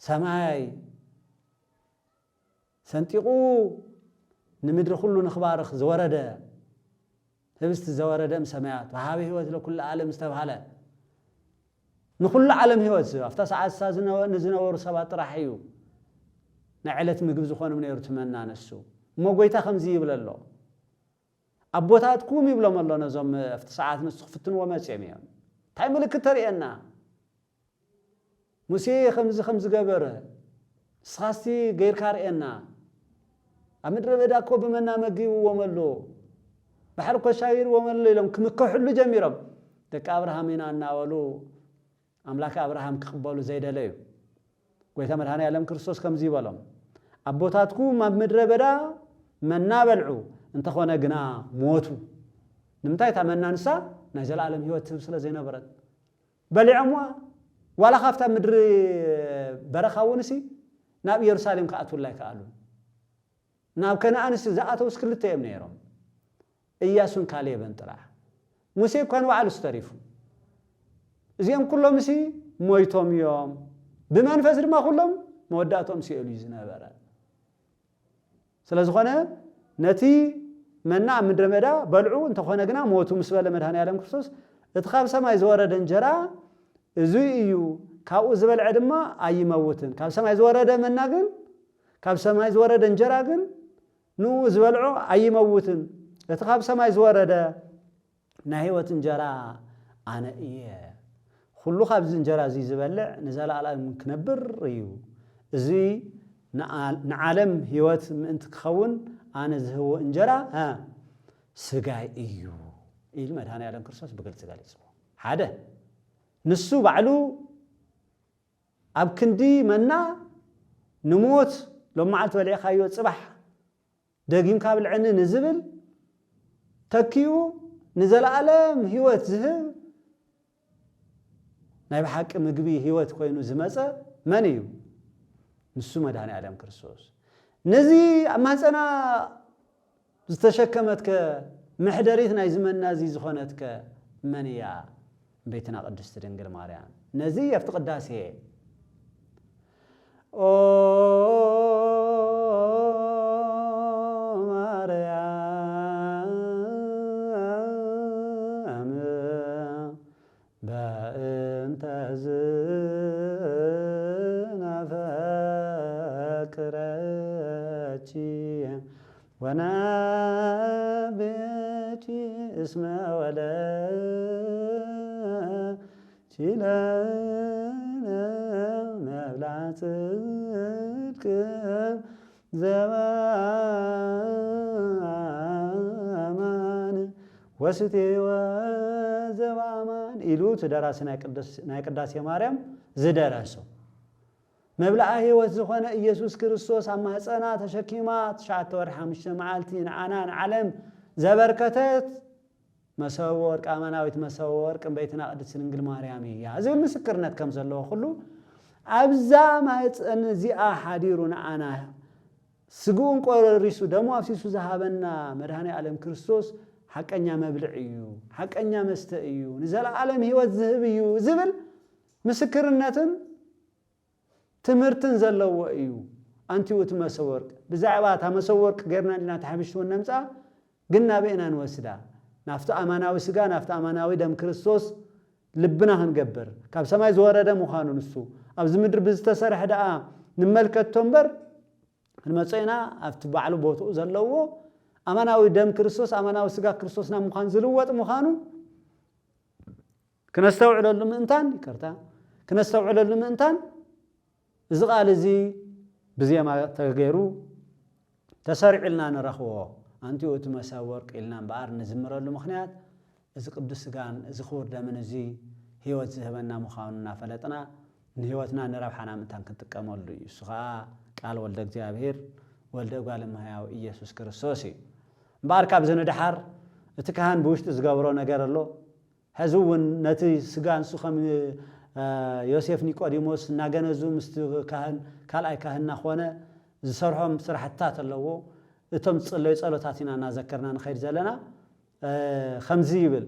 ሰማይ ሰንጢቁ ንምድሪ ኩሉ ንኽባርኽ ዝወረደ ህብስቲ ዘወረደ ሰማያት ወሃቢ ህይወት ለኩሉ ዓለም ዝተባሃለ ንኩሉ ዓለም ህይወት ኣፍታ ሰዓት ዝነበሩ ሰባት ጥራሕ እዩ ናይ ዕለት ምግብ ዝኾኖም ነይሩ ትመና ነሱ እሞ ጎይታ ከምዚ ይብል ኣሎ ኣቦታትኩም ይብሎም ኣሎ ነዞም ኣፍቲ ሰዓት ንሱ ክፍትንዎ መፅኦም እዮም እንታይ ምልክት ተርእየና ሙሴ ከምዚ ገበረ ስኻስቲ ገይርካ ርእየና ኣብ ምድረ በዳ እኮ ብመና መጊብዎም ኣሎ ባሕሪ ኮሻይርዎም ኣሎ ኢሎም ክምከሕሉ ጀሚሮም ደቂ አብርሃም ኢና እናበሉ ኣምላክ አብርሃም ክቅበሉ ዘይደለዩ ጎይታ መድኃኔ ዓለም ክርስቶስ ከምዚ ይበሎም ኣቦታትኩም ኣብ ምድረ በዳ መና በልዑ እንተኾነ ግና ሞቱ ንምንታይ እታ መና ንሳ ናይ ዘለዓለም ህይወት ትህብ ስለ ዘይነበረት በሊዖምዋ ዋላ ካብታ ምድሪ በረኻ ውንሲ ናብ ኢየሩሳሌም ከኣትውላ ይከኣሉ ናብ ከነዓንስ ዝኣተውስ ክልተ እዮም ነይሮም ኢያሱን ካሌብን ጥራሕ ሙሴ እኳ ንባዕሉ ዝተሪፉ እዚኦም ኩሎም ሲ ሞይቶም እዮም ብመንፈስ ድማ ኩሎም መወዳእቶም ሲእሉ ዝነበረ ስለዝኾነ ነቲ መና ኣብ ምድረ በዳ በልዑ እንተኾነ ግና ሞቱ ምስ በለ መድኃኔ ዓለም ክርስቶስ እቲ ካብ ሰማይ ዝወረደ እንጀራ እዙይ እዩ ካብኡ ዝበልዐ ድማ ኣይመውትን ካብ ሰማይ ዝወረደ መና ግን ካብ ሰማይ ዝወረደ እንጀራ ግን ንኡ ዝበልዖ ኣይመውትን እቲ ካብ ሰማይ ዝወረደ ናይ ህይወት እንጀራ ኣነ እየ ኩሉ ካብዚ እንጀራ እዚ ዝበልዕ ንዘላለም ክነብር እዩ እዚ ንዓለም ህይወት ምእንቲ ክኸውን ኣነ ዝህቦ እንጀራ ስጋይ እዩ ኢሉ መድኃኔ ዓለም ክርስቶስ ብግልጽ ገሊጽዎ ሓደ ንሱ ባዕሉ ኣብ ክንዲ መና ንሞት ሎመዓልቲ በሊዕኻዮ ጽባሕ ደጊምካ ብልዕኒ ንዝብል ተኪኡ ንዘላለም ህይወት ዝህብ ናይ ብሓቂ ምግቢ ህይወት ኮይኑ ዝመጸ መን እዩ ንሱ መድኃኔ ዓለም ክርስቶስ ነዚ ኣብ ማህፀና ዝተሸከመትከ ምሕደሪት ናይ ዝመና እዚ ዝኾነትከ መን እያ ቤትና ቅድስቲ ድንግል ማርያም ነዚ ኣብቲ ቅዳሴ ኦ ማርያም በእንተ ዝናፈቅረኪ ወናብኪ እስመ ወለድኪ ለነ መብልዐ ጽድቅ ዘበአማን ወስትየ ዘበአማን ኢሉ ትደራሲ ናይ ቅዳሴ ማርያም ዝደረሶ መብልዐ ህይወት ዝኾነ ኢየሱስ ክርስቶስ ኣብ ማህፀና ተሸኪማ 9 ወርሒ 5 መዓልቲ ንዓና ንዓለም ዘበርከተት መሰብ ወርቅ ኣማናዊት መሰብ ወርቅ ቤትና ቅድስቲ ድንግል ማርያም እያ ዝብል ምስክርነት ከም ዘለዎ ኩሉ ኣብዛ ማህፀን እዚኣ ሓዲሩ ንዓና ስጉኡን ቆሪሱ ደሙ ኣፍሲሱ ዝሃበና መድኃኔ ዓለም ክርስቶስ حقنيا مبلع إيو حقنيا مستا إيو نزل عالم هيوت ذهب إيو زبل مسكرناتن تمرتن زلوا إيو أنتي وتمسورك بزعبات مسورك غيرنا لنا تحبشتون نمسا قلنا بينا نوسدا نافت أماناوي سقا نافت أماناوي دم كريستوس لبنا هنقبر كاب سماي زواردا مخانو نسو أبز مدر بزتسرح دا نملكة تنبر المسينا أفت بعلو بوتو زلوا أماناوي دم كريستوس أماناوي سقا كريستوسنا مخان زلوات مخانو كنستوعد المنتان كرتا كنستوعد المنتان زغال زي بزي ما تغيرو تسارع لنا نرخوه أنتي وتمساور قلنا بار نزمر له مخنيات إذا قدس كان إذا خور دمن زي هيوت ذهبنا مخاوننا فلتنا هيوتنا نربحنا متان كنت كمال يسوع قال ولد እግዚአብሔር ولد قال ما هياو ኢየሱስ ክርስቶስي بارك ابزن دحر اتكهان بوشت زغبرو ነገር له هزون نتي سغان سخم يوسف نيقوديموس ناغنزو مست كهن كالاي كهننا خونه زسرحهم سرحتات لو اتم صلي صلوتاتنا نذكرنا نخير زلنا خمزي يبل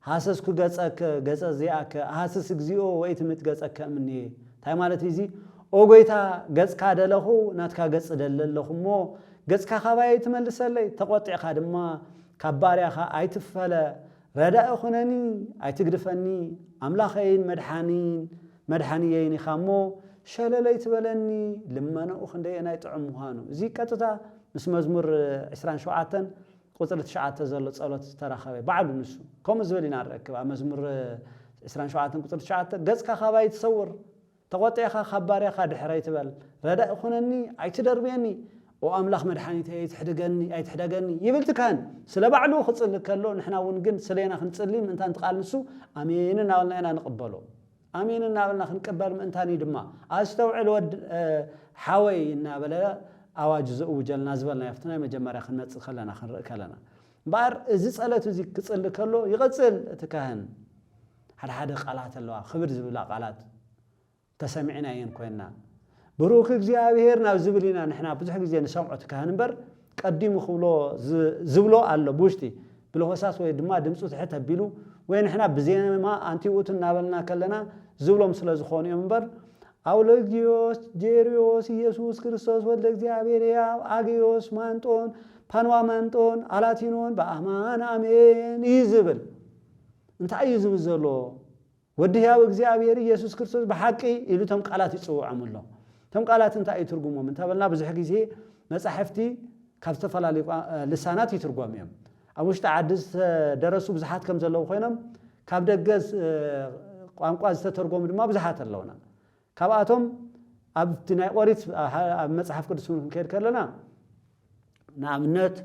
حاسسكو غصك غص زياك حاسس እግዚኦ ወይትምት ገጸከ ምንኔ ታይ ማለት እዚ ኦጎይታ ገጽ ካደለሁ ናትካ ገጽ ደለለሁሞ ገጽካ ካባይ ትመልሰለይ ተቆጥዕካ ድማ ካባሪያኻ አይትፈለ ረዳእ ኹነኒ አይትግድፈኒ አምላኸይን መድሓኒየይን ኻሞ ሸለለይ ትበለኒ ልመነኡ ክንደየና ይጥዕም ምዃኑ እዚ ቀጥታ ምስ መዝሙር 27 قصر 9 زلو صلوت تراخبه بعد نسو كم زبلنا نركب مزمور 27 قصر 9 غصكا خباي تصور تقطيخا خباريخا دحراي تبل ردا خنني ايتدربيني او املاح مدحانيت ايتحدغني ايتحدغني يبلت كان سلا بعلو خصل كلو نحنا ون جن سلينا خنصلي من انت قال نسو امين ناولنا نقبلو امين ناولنا خنقبل من انتاني دما استوعل ود حوي نابلا أواج زوجلنا زبلنا يفتنا مجمرة خنات خلنا خنرق كلنا بار إذا سألته زي كسل كله يغسل تكهن هذا قالات الله خبر زبلا قالات تسمعنا ينكونا بروك እግዚአብሔርና ዝብሊና نحنا ብዙ ጊዜ ነሰምዖ ተካህን በር ቀዲሙ خبሎ ዝብሎ አለ ቡሽቲ ብለሆሳስ ወይ ድማ ድምጹ ትሕት አቢሉ ወይ نحنا بزيما አንቲኡት እናበልና ከለና ዝብሎም ስለዝኾኑ በር አውሎጊዮስ ጄሪዮስ ኢየሱስ ክርስቶስ ወልደ እግዚአብሔር ያው አጊዮስ ማንጦን ፓንዋ ማንጦን አላቲኖን በአማን አሜን ይዝብል እንታይ ይዝብል ዘሎ ወዲ ያው እግዚአብሔር ኢየሱስ ክርስቶስ በሐቂ ኢሉተም ቃላት ይጽውዓምሎ ተም ቃላት እንታይ ይትርጉሞም እንተበልና ብዙሕ ጊዜ መጻሕፍቲ ካብ ተፈላሊ ልሳናት ይትርጉሞም አውሽታ አዲስ ደረሱ ብዙሓት ከም ዘለው ኮይኖም ካብ ደገስ ቋንቋ ዝተተርጎሙ ድማ ብዙሓት ኣለውና كاباتهم أبتناء ورث مصحف قدسون كير كلنا نعم نت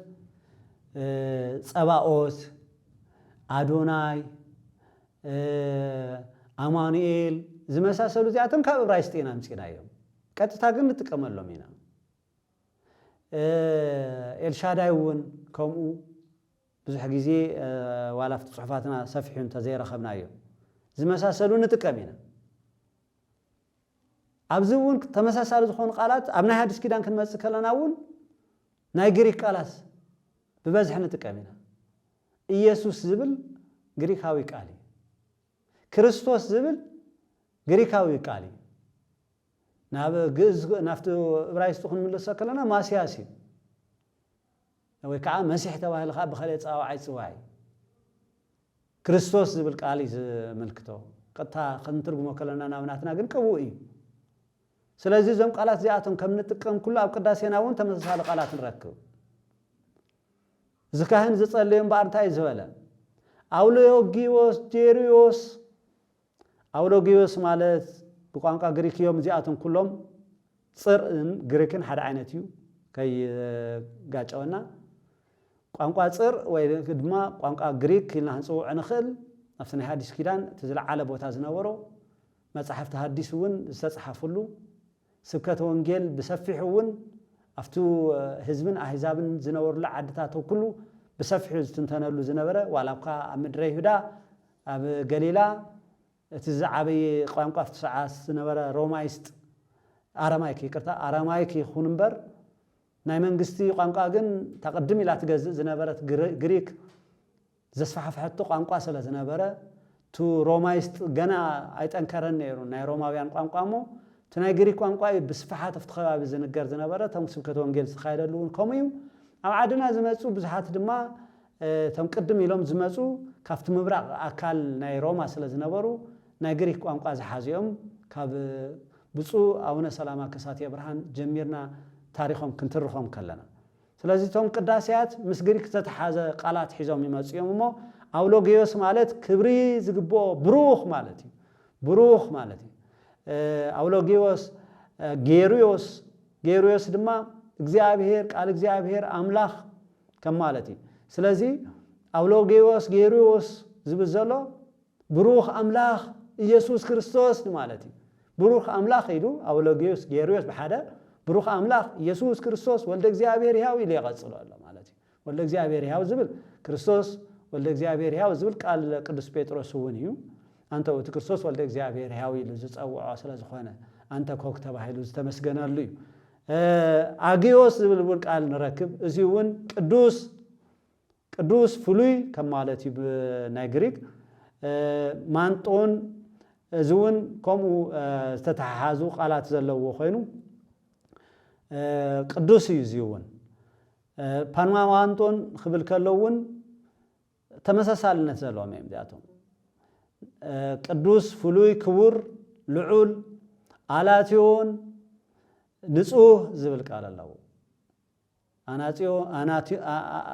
صباؤوت أدوناي أمانوئيل زمساسلو زياتم كاب برايستينا مسكينا يوم كاتتاغن نتقملو مينا الشادايون كومو بزح غيزي والافت صحفاتنا صفحون تزير خبنايو زمساسلو نتقمينا أبزون تمساسال زخون قالات أبنا هادس كيدان كنمس كلناون ناي غريك قالاس ببزح نتقمينا ኢየሱስ ዝብል ግሪካዊ ቃል ክርስቶስ ዝብል ግሪካዊ ቃል ናብ ግዕዝ ናፍቱ ዕብራይስጥ ክንምለስ ከለና ማስያሲ ወይ ከዓ መሲሕ ተባሂልካ በኸለ ጻዋዓይ ጽዋይ ክርስቶስ ዝብል ቃል ይዝመልክቶ ቀጥታ ክንትርጉሞ ከለና ናብናትና ግን ቀቡኡ እዩ ስለዚህ ዘም ቃላት ዚአቶም ከም ንጥቀም ኩሉ ኣብ ቅዳሴናውን ተመሳሳሊ ቃላት ንረክብ ዝካህን ዝጸልዮም ባርታይ ዝበለ አውሎጊዮስ ጄሪዮስ አውሎጊዮስ ማለት በቋንቋ ግሪክዮም ዚአቶም ኩሎም ጽርን ግሪክን ሓደ አይነት እዩ ከይ ጋጫውና ቋንቋ ጽር ወይ ድማ ቋንቋ ግሪክ ኢልና ንጽውዕ ንኽእል ኣብቲ ሐዲስ ኪዳን ተዝለዓለ ቦታ ዝነበሮ መጽሐፍቲ ሐዲስውን ዝተጻሕፈሉ ስብከተ ወንጌል በሰፊሑውን አፍቱ ህዝብን አህዛብን ዝነበሩላ ዓድታት ኩሉ በሰፊሑ ዝተንተነሉ ዝነበረ ዋላብካ ምድረ ይሁዳ ኣብ ገሊላ እቲ ዝዓበየ ቋንቋ አፍቱ ሰዓት ዝነበረ ሮማይስጥ አራማይክ ይቅርታ አራማይክ ይኹን እምበር ናይ መንግስቲ ቋንቋ ግን ተቀድም ኢላ ትገዝእ ዝነበረት ግሪክ زسفحفحتو قانقوا سلا زنبره تو رومايست جنا አይጠንከረን ነይሩ ናይ ሮማውያን ቋንቋሞ ትናይ ግሪክ ቋንቋ ብስፍሓት አፍተኸባቢ ዝነገር ዝነበረ ተም ስብከተ ወንጌል ዝኻይደሉን ከምዩ ኣብ ዓድና ዝመጹ ብዙሓት ድማ ተም ቅድም ኢሎም ዝመጹ ካፍቲ ምብራቅ አካል ናይ ሮማ ስለ ዝነበሩ ናይ ግሪክ ቋንቋ ዝሓዚኦም ካብ ብፁ አቡነ ሰላማ ከሳቴ ብርሃን ጀሚርና ታሪኾም ክንትርኾም ከለና ስለዚህ ቶም ቅዳሴያት ምስ ግሪክ ዝተሓዘ ቃላት ሒዞም ይመጽዮም እሞ አውሎጊዮስ ማለት ክብሪ ዝግቦ ብሩኽ ማለት እዩ ብሩኽ ማለት እዩ አውሎጊዮስ ጌሩዮስ ድማ እግዚአብሔር ቃል እግዚአብሔር አምላኽ ከም ማለት እዩ ስለዚህ አውሎጊዮስ ጌሩዮስ ዝብዘሎ ብሩኽ አምላኽ ኢየሱስ ክርስቶስ ማለት እዩ ብሩኽ አምላኽ ኢሉ አውሎጊዮስ ጌሩዮስ በሓደ ብሩኽ አምላኽ ኢየሱስ ክርስቶስ ወልደ እግዚአብሔር ያው ኢሉ ይቀጽሉ አለ ማለት እዩ ወልደ እግዚአብሔር ያው ዝብል ክርስቶስ ወልደ እግዚአብሔር ያው ዝብል ቃል ቅዱስ ጴጥሮስ ወንዩ አንተ ወት ክርስቶስ ወልደ እግዚአብሔር ያው ኢሉ ዝጸውዖ ስለዝኾነ አንተ ኮክ ተባሂሉ ዝተመስገናሉ እዩ አጊዮስ ዝብል ቃል ንረክብ እዚውን ቅዱስ ፍሉይ ከማለት እዩ ናይ ግሪክ ማንጦን እዚውን ከምኡ ዝተተሓሓዙ ቃላት ዘለዎ ኮይኑ ቅዱስ እዩ እዚውን ፓንማንጦን ክብል ከለውን ተመሳሳልነት ዘለዎም እዮም ዚኣቶም ቅዱስ ፍሉይ ክቡር ልዑል አላትዮን ንጹህ ዝብል ቃል ኣለዎ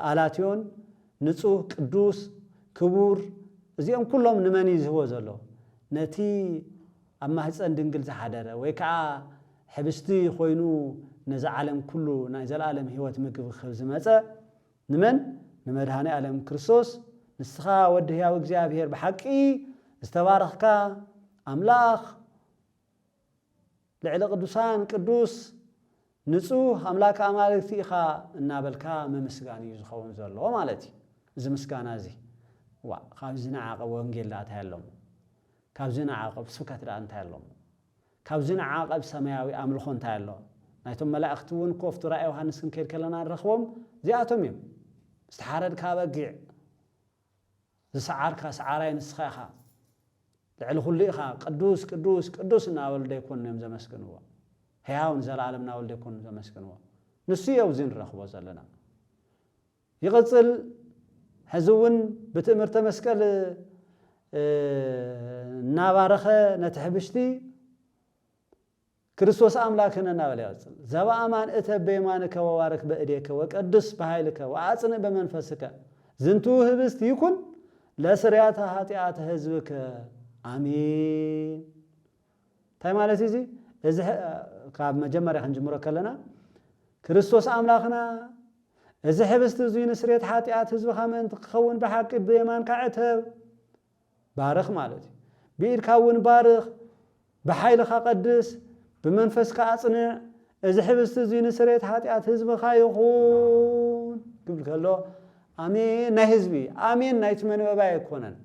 አላትዮን ንጹህ ቅዱስ ክቡር እዚኦም ኩሎም ንመን ይዝህቦ ዘሎ ነቲ ኣብ ማህፀን ድንግል ዝሓደረ ወይ ከዓ ሕብስቲ ኮይኑ ነዛ ዓለም ኩሉ ናይ ዘላለም ህይወት ምግብ ክብ ዝመፀ ንመን ንመድኃኔ ዓለም ክርስቶስ ንስኻ ወዲ ሕያው እግዚአብሔር በሐቂ ዝተባረኽካ አምላኽ ልዕሊ ቅዱሳን ቅዱስ ንጹህ አምላክ አማልክቲ ኢኻ እናበልካ መምስጋን እዩ ዝኸውን ዘሎ ማለት እዩ እዚ ምስጋና እዚ ካብዚ ንዓቐብ ወንጌል እንታይ ኣለዎ ካብዚ ንዓቐብ ስብከት እንታይ ኣለዎ ካብዚ ንዓቐብ ሰማያዊ አምልኾ እንታይ ኣለዎ ናይቶም መላእክቲ እውን ኮፍቲ ራእይ ዮሐንስ ክንከይድ ከለና ንረኽቦም እዚኣቶም እዮም ዝተሓረድካ በጊዕ ዝሰዓርካ ሰዓራይ ንስኻ ኢኻ ልዕሊ ኩሉ ኢኻ ቅዱስ ቅዱስ ቅዱስ እናበሉ ደይኮኑ እዮም ዘመስግንዎ ሕያውን ዘለዓለም እናበሉ ደይኮኑ ዘመስግንዎ ንሱ እዩ እዚ ንረኽቦ ዘለና ይቕፅል ሕዚ እውን ብትእምርተ መስቀል እናባረኸ ነቲ ሕብሽቲ ክርስቶስ አምላክና እናበለ ይቕፅል ዘበአማን እተ በየማንከ ወባርክ በእዴከ ወቀድስ በኃይልከ ወአጽንዕ በመንፈስከ ዝንቱ ህብስት ይኩን ለስርያተ ኃጢአተ ህዝብከ አሜን ታይ ማለት እዚ እዚ ካብ መጀመሪያ ክንጅምሮ ከለና ክርስቶስ አምላክና እዚ ህብስት እዚ ንስርየት ኃጢአት ህዝብኻ ምእንቲ ክኸውን በሐቂ በየማንካ ዕተብ ባርኽ ማለት እዩ ብኢድካ እውን ባርኽ በኃይልካ ቀድስ بمنفسك أصنع إذا حبست زين سريت حاتيات حزبك يخون قبل كله آمين نهزبي آمين نايتمن وباي كونن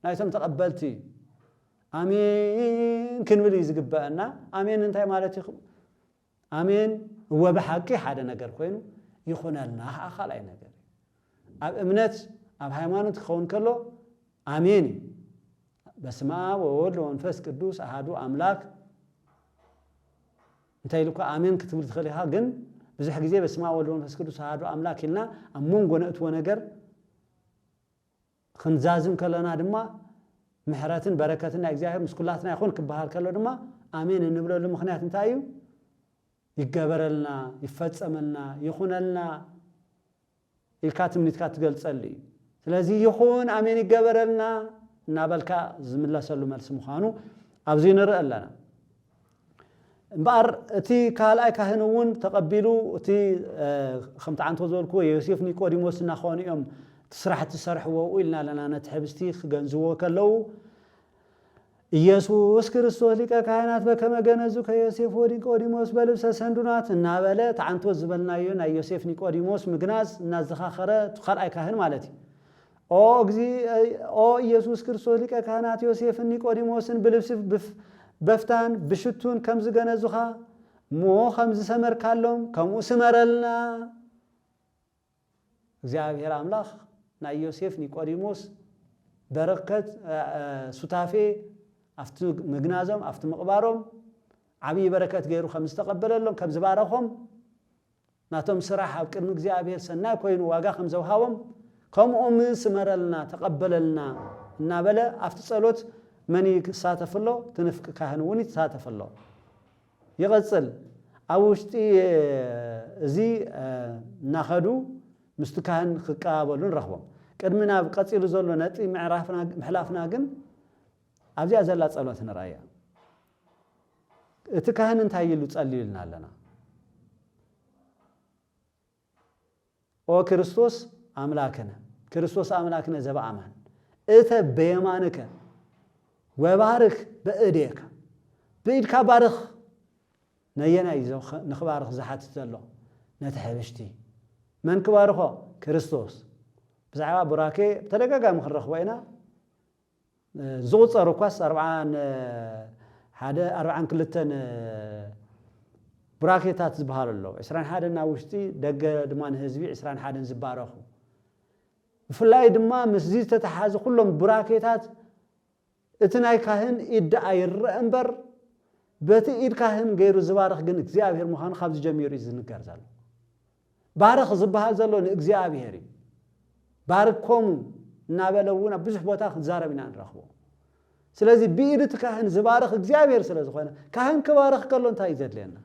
نايتم تقبلتي آمين كن وليز قبأنا آمين انتي مالتي آمين هو بحقي حدا نقر كوينو يخون لنا أخال أي نقر أب امنت أب هيمانت خون كله آمين بس ما وولد وانفس قدوس أحدو أملاك انتي لكو آمين كتبل تخليها قن بزح جزي بس ما وولد وانفس قدوس أحدو أملاك لنا أمون قنأت ونقر خنزازم كلنا دما محراتن بركاتنا اجزاهم مسكولاتنا يخون كبهار كله دما آمين النبلو لمخنيات انتايو يقبر لنا يفتسم لنا يخون لنا الكاتم نتكات قلصلي ስለዚህ ይኹን አሜን ይገበረልና እናበልካ ዝምላሰሉ መልስ ምዃኑ ኣብዚ ንርኢ ኣለና እምበር እቲ ካልኣይ ካህንውን ተቐቢሉ እቲ ከምቲ ዓንቶ ዘልኩ ዮሴፍ ኒቆዲሞስ እናኾኑ ስራሕቲ ሰርሕዎ ኢልና ለና ነቲ ሕብስቲ ክገንዝዎ ከለው ኢየሱስ ክርስቶስ ሊቀ ካህናት በከመ ገነዙ ከዮሴፍ ወኒቆዲሞስ በልብሰ ሰንዱናት እናበለ ተዓንቶ ዝበልናዮ ናይ ዮሴፍ ኒቆዲሞስ ምግናዝ እናዘኻኸረ ካልኣይ ካህን ማለት እዩ ኦ ኢየሱስ ክርስቶስ ሊቀ ካህናት ዮሴፍ ኒቆዲሞስን በልብስ በፍታን ብሽቱን ከምዝ ገነዙኻ ሞ ከምዝ ሰመርካሎም ከምኡ ስመረልና እግዚአብሔር አምላክ نا يوسف نيقوديموس بركة سوتافي أفتو مجنازم أفتو مقبارهم عبي بركة غيرو خمس تقبل لهم كم زبارهم ناتهم صراحة كأنه እግዚአብሔር سنا كوين واقع خمس وهاوم كم سمرلنا تقبل لنا نابله أفتو صلوت مني ساتف الله تنفك كهن وني ساتف الله يغسل أوشتي زي ناخدو مستكهن خقابلون رخبهم قدمنا بقصيل زلو نتي معرفنا محلافنا جن أبدي أزل صلوات نرايا تكهن انت هيلو تصلي لنا لنا او كريستوس أملاكنا كريستوس أملاكنا زبا أمان إتا بيمانك وبارك بإيديك بإيدك بارخ نينا يزو نخبارخ زحات تلو نتحبشتي من كبارخو كريستوس بزعوا براكي تلقى مخرخ وينا زوج ركواس 40 كلتن براكيتات زبهار الله 21 ناوشتي دق دمان هزبي 21 زبارخو فلاي دما مسجد تتحاز كلهم براكيتات اتناي كاهن يدعى يرأنبر بتي إيد كاهن غيرو زبارخ جن እግዚአብሔር مخان خابز جمير يزنقر زالو بارخ زبها زالو እግዚአብሔርي بارككم نابلونا بزح بوتا زاربنا نرخبو ስለዚህ بيد كاهن زبارخ እግዚአብሔር ስለዝኾነ كاهن كبارخ كلو انتي يزدلنا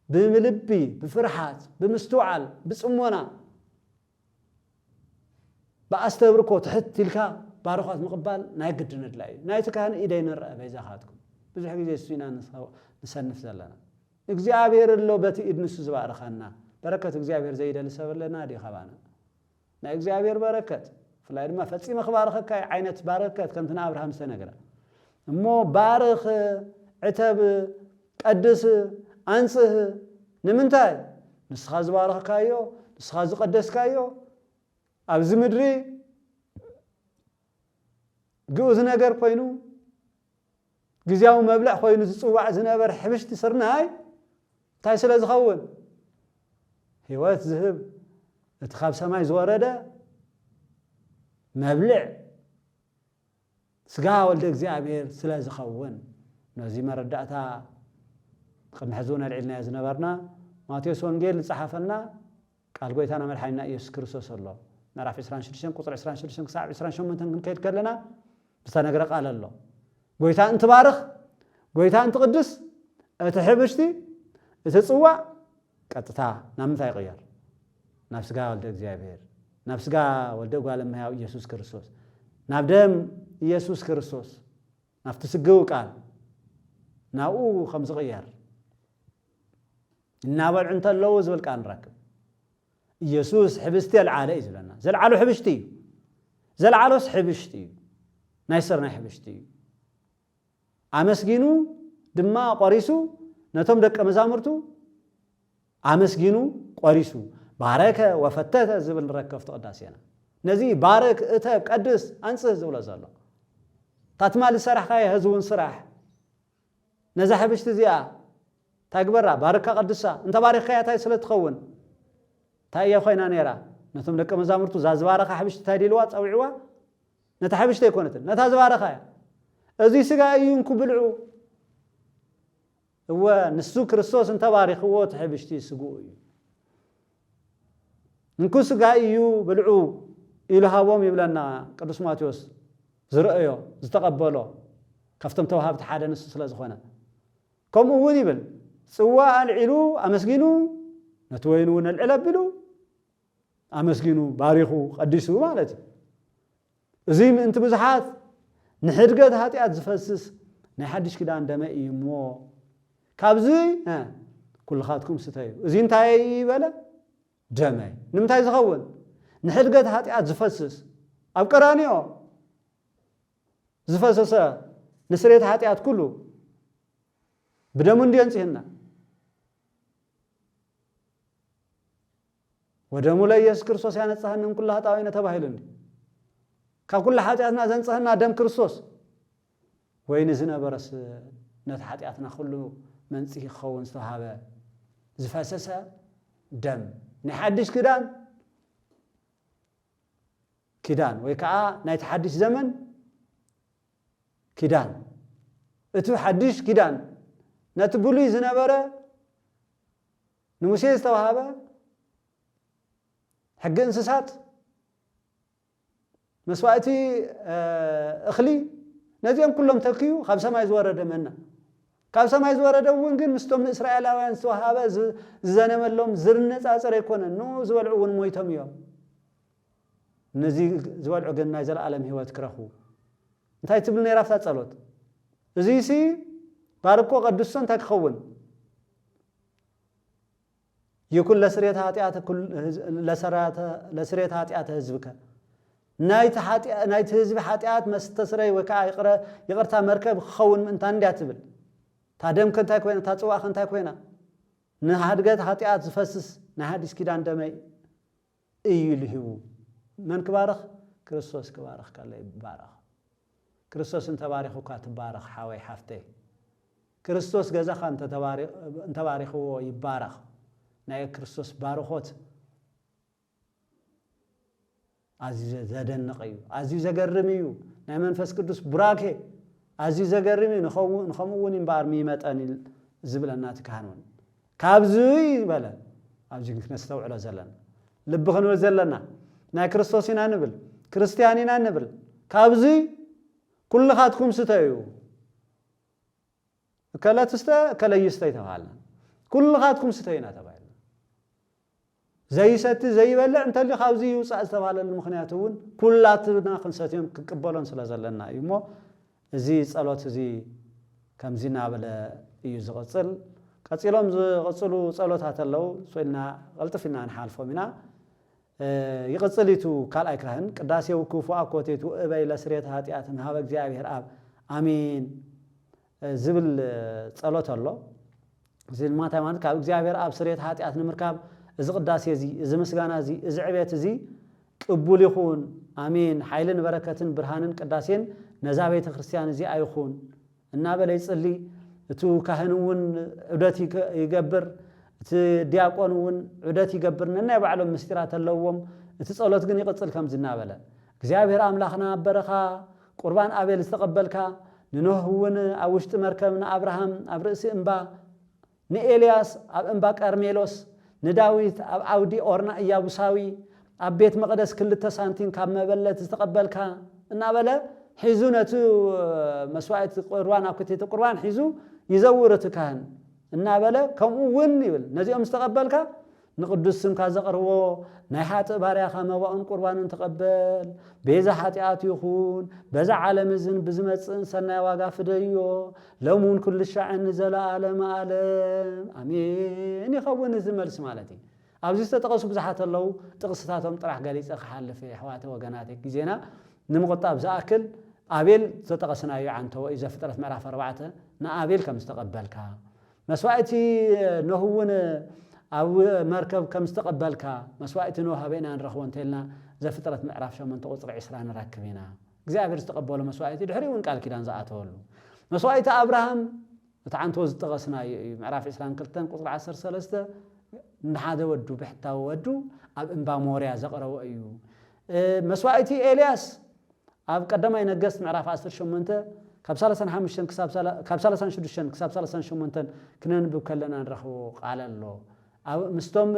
بملبي بفرحات بمستوعل بصمونا باستبركو تحت تلك بارخات مقبال ناي قدن دلاي ناي تكاهن ايدين نرأ بيزاخاتكم بزح غير سينا نسنف زلنا እግዚአብሔር له بتي ادنس زبارخنا بركه እግዚአብሔር زيد لسبلنا دي خبانا نا እግዚአብሔር بركه فلاي ما فصيم خبارخ كاي عينت بركه كنتنا ابراهيم سنغرا مو بارخ عتب قدس انصه نمنتاي نسخا زبارخ كايو نسخا زقدس كايو ابز مدري جوز نجر كوينو غزياو مبلع خوينو زصواع زنبر حبشت سرناي تاي سلا زخون هيوات ذهب اتخاب سماي زورده مبلع سغا ولد እግዚአብሔር سلا زخون نزي مردعتا قد محزونا العلنا زنبرنا ماتيوس وانجيل صحفلنا قال قويتانا ملحينا يسوع كريستوس الله نعرف 26 قطر 26 ساعه 28 من كيد كلنا بستنغر قال الله قويتا انت بارخ قويتا انت قدس اتحبشتي تصوا قطتا نامتا يغير نفس غا ولد እግዚአብሔር نفس غا ولد قالم يا يسوع كريستوس نابدم يسوع كريستوس نفت سغو قال ناو خمس غير نابل انت لوز بالقان راكب يسوع حبستي العاله يزلنا زلعلو حبشتي زلعلوس حبشتي نايسرنا حبشتي امسغينو دما قريسو نتم دق مزامرتو امسغينو قريسو بارك وفتت زبل ركفت قداسينا نزي بارك اتب قدس انصه زبل زالو تاتمال سرح كاي هزون سرح نزا حبشتي زيا تاغبرا بارك قدسا انت بارك خياتاي سلتخون تاي يا خوينا نيرا نتم دق مزامرتو زازبارخ حبشتي تاديلوا صوعوا نتا حبشتي يكونت نتا زبارخا ازي سغا ينكو بلعو هو نسو كريستوس انت بارخ هو تحبشتي سغو نكو سغا يو بلعو إلهاوم يبلنا قدس ماتيوس زرأيو زتقبلو كفتم توهابت حدا نسو سلا زخونه كم هو يبل سواء العلو امسغينو نتوينون العلبلو امسغينو باريخو قدسو مالتي زي من انت بزحات نحرقت هاتيات زفسس نحدش كده عندما يمو كابزي كل خاتكم ستايو زي انتاي بلا جمعي نمتاي زخون نحرقت هاتيات زفسس ابقرانيو زفسس نسريت هاتيات كله بدمون دي انسيهنا ودمو لا يسوع كريستوس يانصحن كل هاتاوينه تباهيلن كل حاجاتنا زنصحنا دم كريستوس وين زنبرس نت حاجاتنا كله منصي خون صحابه زفسسه دم نحدش كدان كيدان ويكعا نايت حديث زمن كيدان اتو حديث كيدان نتبولي زنبرة نموسيس توهابة حق انسسات مسواتي اخلي نزيهم كلهم تكيو خمسة ما يزورد منا خمسة ما يزورد وينجن مستوم إسرائيلاويان توهابة زنم لهم زرنة أسر يكون نو زوالعون مويتهم يوم نزي زوالعو قلنا يزال عالم هو تكرهو انتهي تبلني رافتات صلوت زي سي باركو قدسون تكخون يكون لسريت هاتيات كل لسريت هاتيات هزبك نايت هزب هاتيات مستسري وكا يقرتا مركب خون من تاندي تبل تادم كنتا كوينا تاصوا كنتا كوينا نهادغت هاتيات زفسس نهاديس كيدان دمي ايلهو من كبارخ كريستوس كبارخ كالله بارخ كريستوس انت بارخو كاتبارخ حاوي حفتي كريستوس غزا انت تبارخو يبارخ ناي كريستوس بارخوت عزيز زدنقيو عزيز زغرميو ناي منفس قدوس براكي عزيز زغرمي نخمون بار ميمطن زبلنا تكانون كابزي بلا ابجي نستوعل زلنا لبخن وزلنا ناي كريستوسنا نبل كريستيانينا نبل كابزي كل خاتكم ستايو كلا تستا كلا يستاي تبعنا كل خاتكم ستاينا تبعنا زي ست زي بلع انت اللي خابزي يوصع استبال المخنياتون كلاتنا خنساتهم كقبلون سلازلنا يمو زي صلوت زي كمزينا بلا يو زقصل قصيلهم زقصلو صلوتات الله سوينا قلطفنا نحالفو منا يقصليتو قال ايكراهن قداسيو كفو اكوتيتو ابي لسريت هاتيات مهاب እግዚአብሔር አብ አሜን ዝብል ጸሎት አሎ ዝል ማታ ማለት ካብ እግዚአብሔር አብ ስሬት ኃጢአት ንምርካብ እዚ ቅዳሴ እዚ እዚ ምስጋና እዚ እዚ ዕቤት እዚ ቅቡል ይኹን አሜን ኃይልን በረከትን ብርሃንን ቅዳሴን ነዛ ቤተ ክርስቲያን እዚ አይኹን እና በላይ ጽሊ እቱ ካህኑን ዑደት ይገብር እቲ ዲያቆኑን ዑደት ይገብርና ይባዕሎም ምስጢራት አለዎም እቲ ጸሎት ግን ይቀጽል ከም ዝናበለ እግዚአብሔር አምላኽና በረኻ ቁርባን አቤል ተቀበልካ ንኖህውን አውሽጥ መርከብና አብርሃም አብርእሲ እንባ ንኤልያስ አብ እንባ ቀርሜሎስ ንዳዊት አብ አውዲ ኦርና ኢያቡሳዊ አብ ቤት መቅደስ ክልተ ሳንቲም ካብ መበለት ተቀበልካ እና በለ ሒዙነቱ መስዋዕት ቁርባን አኩቴተ ቁርባን ሒዙ ይዘውርት ካህን እና በለ ከምኡውን ይብል ነዚኦም ተቀበልካ ንቅዱስ ስምካ ዘቀርቦ ናይ ሓጥ ባርያኻ መባኡን ቁርባንን ተቀበል ቤዛ ኃጢአት ይኹን በዛ ዓለም ዝን ብዝመጽን ሰናይ ዋጋ ፍደዮ ለሙን ኩል ሻዕን ዘለዓለም ዓለም አሜን ይኸውን ዝመልስ ማለት እዩ ኣብዚ ተጠቀሱ ብዙሓት ኣለው ጥቅስታቶም ጥራሕ ገሊጸ ክሓልፍ ኣሕዋተ ወገናት ግዜና ንምቁጣብ ዝኣክል አቤል ተጠቀስናዮ አንተ ወይ ዘፍጥረት ምዕራፍ 4 ንአቤል ከም ዝተቀበልካ መስዋዕቲ ነህውን አው መርከብ ከም ዝተቀበልካ መስዋዕቲ ነው ሃበና ንረኽቦ እንተልና ዘፍጥረት ምዕራፍ 8 ቁጥር 20 ንራክብና እግዚአብሔር ዝተቀበለ መስዋዕቲ ድሕሪውን ቃል ኪዳን ዝኣተወሉ መስዋዕቲ አብርሃም ተዓንቶ ዝተቀስናዮ ምዕራፍ 22 ቁጥር 13 ንሓደ ወዱ ብሕታው ወዱ ኣብ እንባ ሞርያ ዘቀረበ እዩ መስዋዕቲ ኤልያስ ኣብ ቀዳማይ ነገስት ምዕራፍ 18 ካብ 35 ካብ 36 ክሳብ 38 ክነንብብ ከለና ንረኽቦ ቃል ኣሎ ኣብ ምስቶም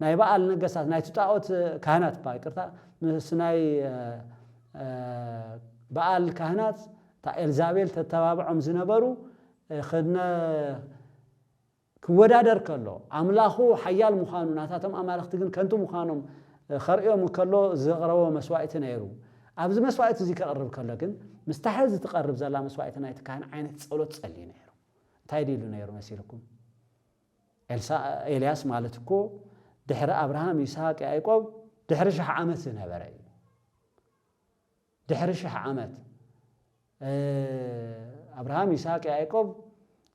ናይ በዓል ነገስታት ናይ ጣዖት ካህናት ባይቅርታ ምስናይ በዓል ካህናት ታ ኤልዛቤል ተተባብዖም ዝነበሩ خدነ ክወዳደር ከሎ አምላኹ ሓያል ምዃኑ ናታቶም አማልክት ግን ከንቱ ምዃኖም خرئዮም ከሎ ዘቅረበ መስዋዕት ነይሩ ኣብዚ መስዋዕት እዚ ከቅርብ ከሎ ግን مستحيل تقرب زلا مسواعت نايت كان عينت ጸሎት ጸልይ ነይሩ እንታይ ዲሉ ነይሩ መሲልኩም ኤልያስ ማለትኮ ድሕረ አብርሃም ይስሐቅ ያዕቆብ ድሕረ 1000 ዓመት ዝነበረ ድሕረ 1000 ዓመት አብርሃም ይስሐቅ ያዕቆብ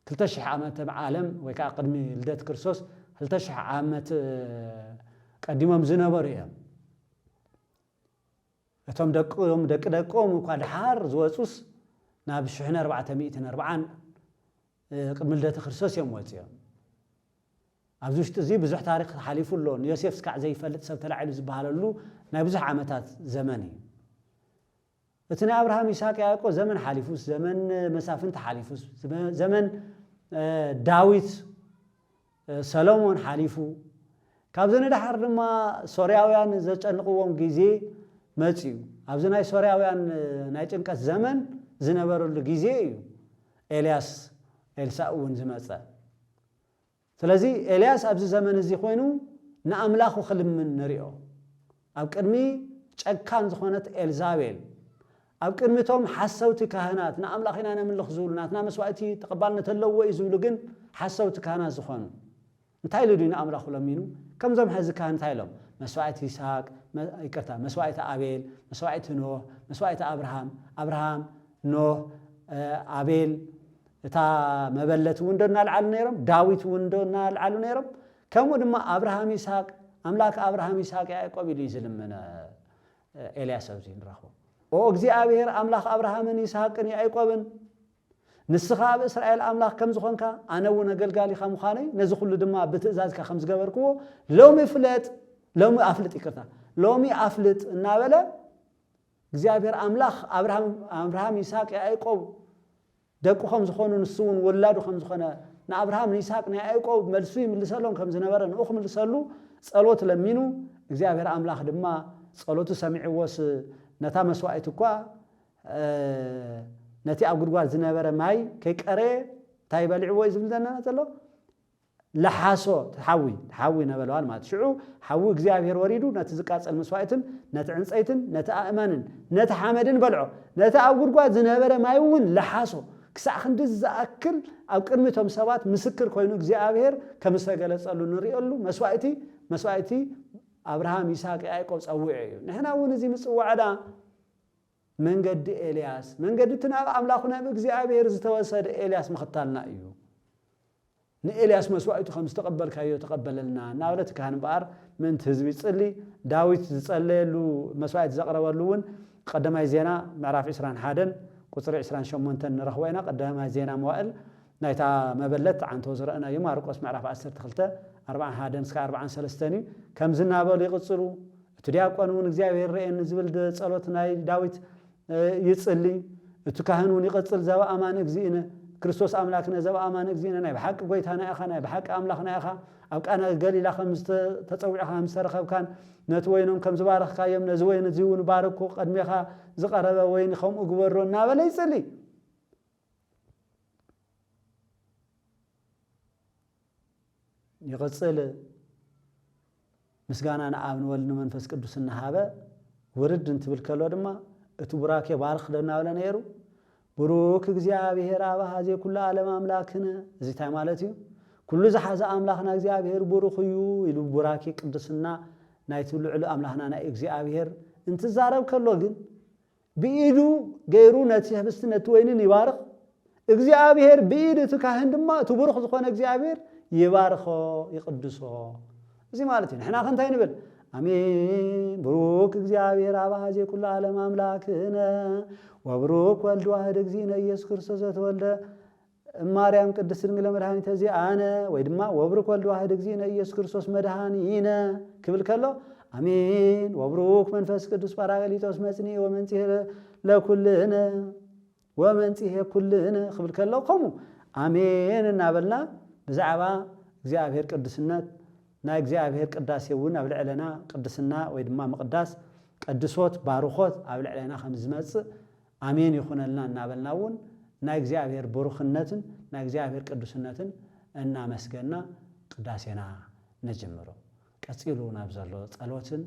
2000 ዓመት በዓለም ወይ ካ ቅድሚ ልደት ክርስቶስ 2000 ዓመት ቀዲሞም ዝነበሩ እዮም እቶም ደቆም እንኳ ድሓር ዝወጹስ ናብ 1440 ቅድሚ ልደት ክርስቶስ እዮም ወጽዮም أبزوجت زي بزح تاريخ حليفو اللون يوسف سكع زي فلت سبت العيل زبهاللو نبزح عمتات زمني اتنا أبراهام إسحاق يعقوب زمن حليفوس زمن مسافنت حليفوس زمن داويت سلومون حليفو كابزنا دحر لما سورياويان زچنقوم غيزي مصيو ابزنا سورياويان ناي ጭንቀት زمن ዝነበረሉ ጊዜ እዩ ኤልያስ ኤልሳኡን ዝመጸ ስለዚህ ኤልያስ ኣብዚ ዘመን እዚ ኮይኑ ንኣምላኹ ክልምን ንሪኦ ኣብ ቅድሚ ጨካን ዝኾነት ኤልዛቤል ኣብ ቅድሚቶም ሓሰውቲ ካህናት ንኣምላኽ ኢና ነምልኽ ዝብሉ ናትና መስዋዕቲ ተቐባልነት ኣለዎ እዩ ዝብሉ ግን ሓሰውቲ ካህናት ዝኾኑ እንታይ ኢሉ ንኣምላኹ ለሚኑ ከምዞም ሕዚ ካህን እንታይ ኢሎም መስዋዕቲ ይስሐቅ ይቅርታ መስዋዕቲ አቤል መስዋዕቲ ኖህ መስዋዕቲ አብርሃም ኖህ አቤል እታ መበለት ወንዶና ልዓሉ ነይሮም ዳዊት ወንዶና ልዓሉ ነይሮም ከምኡ ድማ አብርሃም ይስሐቅ አምላክ አብርሃም ይስሐቅ ያዕቆብ ኢሉ ይዝልመነ ኤልያስ ኣብዚ ንረኽቦ ኦ እግዚአብሔር አምላክ አብርሃምን ይስሐቅን ያዕቆብን ንስኻ ኣብ እስራኤል አምላክ ከም ዝኾንካ ኣነ እውን ኣገልጋሊ ከም ምዃነይ ነዚ ኩሉ ድማ ብትእዛዝካ ከም ዝገበርክዎ ሎሚ ኣፍልጥ እናበለ እግዚአብሔር አምላክ አብርሃም ይስሐቅ ያዕቆብ ደቁ ከም ዝኾኑ ንሱ እውን ወላዱ ከም ዝኾነ ንአብርሃም ይስሐቅ ንያዕቆብ መልሱ ይምልሰሎም ከም ዝነበረ ንኡ ክምልሰሉ ጸሎት ለሚኑ እግዚአብሔር አምላክ ድማ ጸሎቱ ሰሚዕዎስ ነታ መስዋዕት እኳ ነቲ ኣብ ጉድጓድ ዝነበረ ማይ ከይቀረ ታይ በልዕዎ ዝብል ዘለና ዘሎ ለሓሶ ሓዊ ነበለዋል ማለት ሽዑ ሓዊ እግዚአብሔር ወሪዱ ነቲ ዝቃጸል መስዋዕትን ነቲ ዕንጸይትን ነቲ ኣእማንን ነቲ ሓመድን በልዖ ነቲ ኣብ ጉድጓድ ዝነበረ ማይ እውን ለሓሶ ክሳዕ ክንድዝ ዝኣክል ኣብ ቅድሚቶም ሰባት ምስክር ኮይኑ እግዚአብሔር ከም ዝተገለጸሉ ንሪኦሉ መስዋዕቲ አብርሃም ይስሐቅ ያዕቆብ ጸውዑ እዩ ንሕና እውን እዚ ምጽዋዕዳ መንገዲ ኤልያስ መንገዲ ትናብ አምላኹና በእግዚአብሔር ዝተወሰደ ኤልያስ መختالنا እዩ ንኤልያስ መስዋዕቱ ከም ዝተቀበልካዮ ተቀበለልና ናብለት ካህን ባር ምን ህዝብ ይጽሊ ዳዊት ዝጸለየሉ መስዋዕት ዘቅረበሉውን ቀዳማይ ዜና ምዕራፍ 21 ቁጥሪ 28 ንረኽወይና ቀዳማይ ዜና መዋእል ናይታ መበለት አንቶ ዝረአና የማርቆስ ምዕራፍ 12 41 እስከ 43 ከም ዝናበሉ ይቅጽሉ እቲ ዲያቆኑን እግዚአብሔር ረእን ዝብል ጸሎት ናይ ዳዊት يصلي اتكهنون يقتل زوا امان اغزينا ክርስቶስ አምላክነ ዘባ አማን እግዚእነ ናይ በሐቅ ጎይታና ያኻና በሐቅ አምላክና ያኻ አብቃና ገሊላ ከምዝ ተጸውዕኻ ምሰርኸብካን ነት ወይኖም ከም ዝባረኽካ የም ነዚ ወይን እዚውን ባረኮ ቀድሜኻ ዝቀረበ ወይን ከም እግበሮና በለ ይጽሊ ይقصل ምስጋናና አብን ወልድ መንፈስ ቅዱስና ሃበ ወርድ እንትብል ከሎ ድማ እቱ ብራኬ ባርኽ ደና ብለ ነይሩ ብሩክ እግዚአብሔር አብ ሀዜ ኩሉ ዓለም አምላክነ እዚ ታይ ማለት እዩ ኩሉ ዝሓዘ አምላክና እግዚአብሔር ብሩክ እዩ ኢሉ ብራኬ ቅዱስና ናይቲ ልዑል አምላክና ናይ እግዚአብሔር እንትዛረብ ከሎ ግን ብኢዱ ገይሩ ነቲ ህብስትነት ወይንን ይባርኽ እግዚአብሔር ብኢዱ ተካህን ድማ ትብሩክ ዝኾነ እግዚአብሔር ይባርኾ ይቅድሶ እዚ ማለት እዩ ንሕና ክንታይ ንብል አሜን ብሩክ እግዚአብሔር አብ ሀዜ ኩሉ ዓለም አምላክነ ወብሩክ ወልድ ዋህድ እግዚእነ ኢየሱስ ክርስቶስ ተወልደ ማርያም ቅድስት ድንግል መድኃኒተ ዚአነ ወይ ድማ ወብሩክ ወልድ ዋህድ እግዚእነ ኢየሱስ ክርስቶስ መድኃኒነ ክብል ከሎ አሜን ወብሩክ መንፈስ ቅዱስ ጳራቅሊጦስ መጽንዒ ወመንጽሔ ለኩልነ ወመንጽሔ ኩልነ ክብል ከሎ ቆሙ አሜን እናበልና ብዛዕባ እግዚአብሔር ቅዱስነት ናይ እግዚአብሔር ቅዳሴውን ኣብ ልዕለና ቅድስና ወይ ድማ መቅዳስ ቅድሶት ባርኾት ኣብ ልዕለና ከም ዝመጽእ አሜን ይኹነልና እናበልናውን ናይ እግዚአብሔር ብሩኽነትን ናይ እግዚአብሔር ቅዱስነትን እናመስገና ቅዳሴና ነጅምሮ ቀጽሉ ናብ ዘሎ ጸሎትን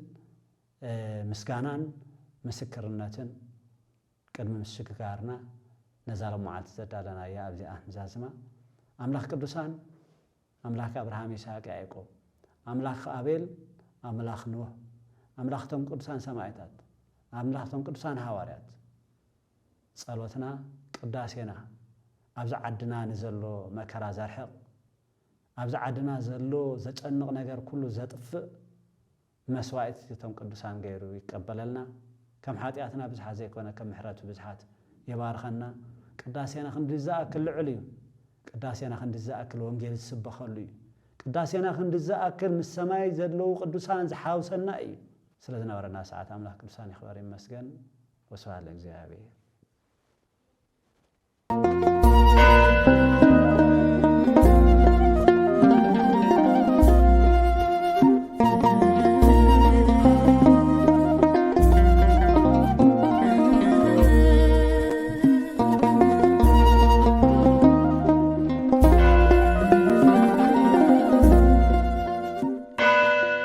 ምስጋናን ምስክርነትን ቅድሚ ምሽግጋርና ነዛለም መዓልቲ ዘዳለና ያ ኣብዚኣ ንዛዝማ አምላክ ቅዱሳን አምላክ አብርሃም ይስሐቅ ያዕቆብ አምላክ አቤል አምላክ ኖህ አምላክቶም ቅዱሳን ሰማዕታት አምላክቶም ቅዱሳን ሐዋርያት ጸሎትና ቅዳሴና ኣብዛ ዓድና ንዘሎ መከራ ዘርሕቕ ኣብዛ ዓድና ዘሎ ዘጨንቕ ነገር ኩሉ ዘጥፍእ መስዋዕት እቶም ቅዱሳን ገይሩ ይቀበለልና ከም ኃጢአትና ብዝሓት ዘይኮነ ከም ምሕረቱ ብዝሓት ይባርኸና ቅዳሴና ክንዲዛእክል ልዑል እዩ ቅዳሴና ክንዲዛእክል ወንጌል ዝስበኸሉ እዩ ቅዳሴና ክንድዝኣክል ምስ ሰማይ ዘለዉ ቅዱሳን ዝሓውሰና እዩ ስለዝነበረና ሰዓት ኣምላኽ ቅዱሳን ይኽበር ይመስገን ወስብሐት ለእግዚአብሔር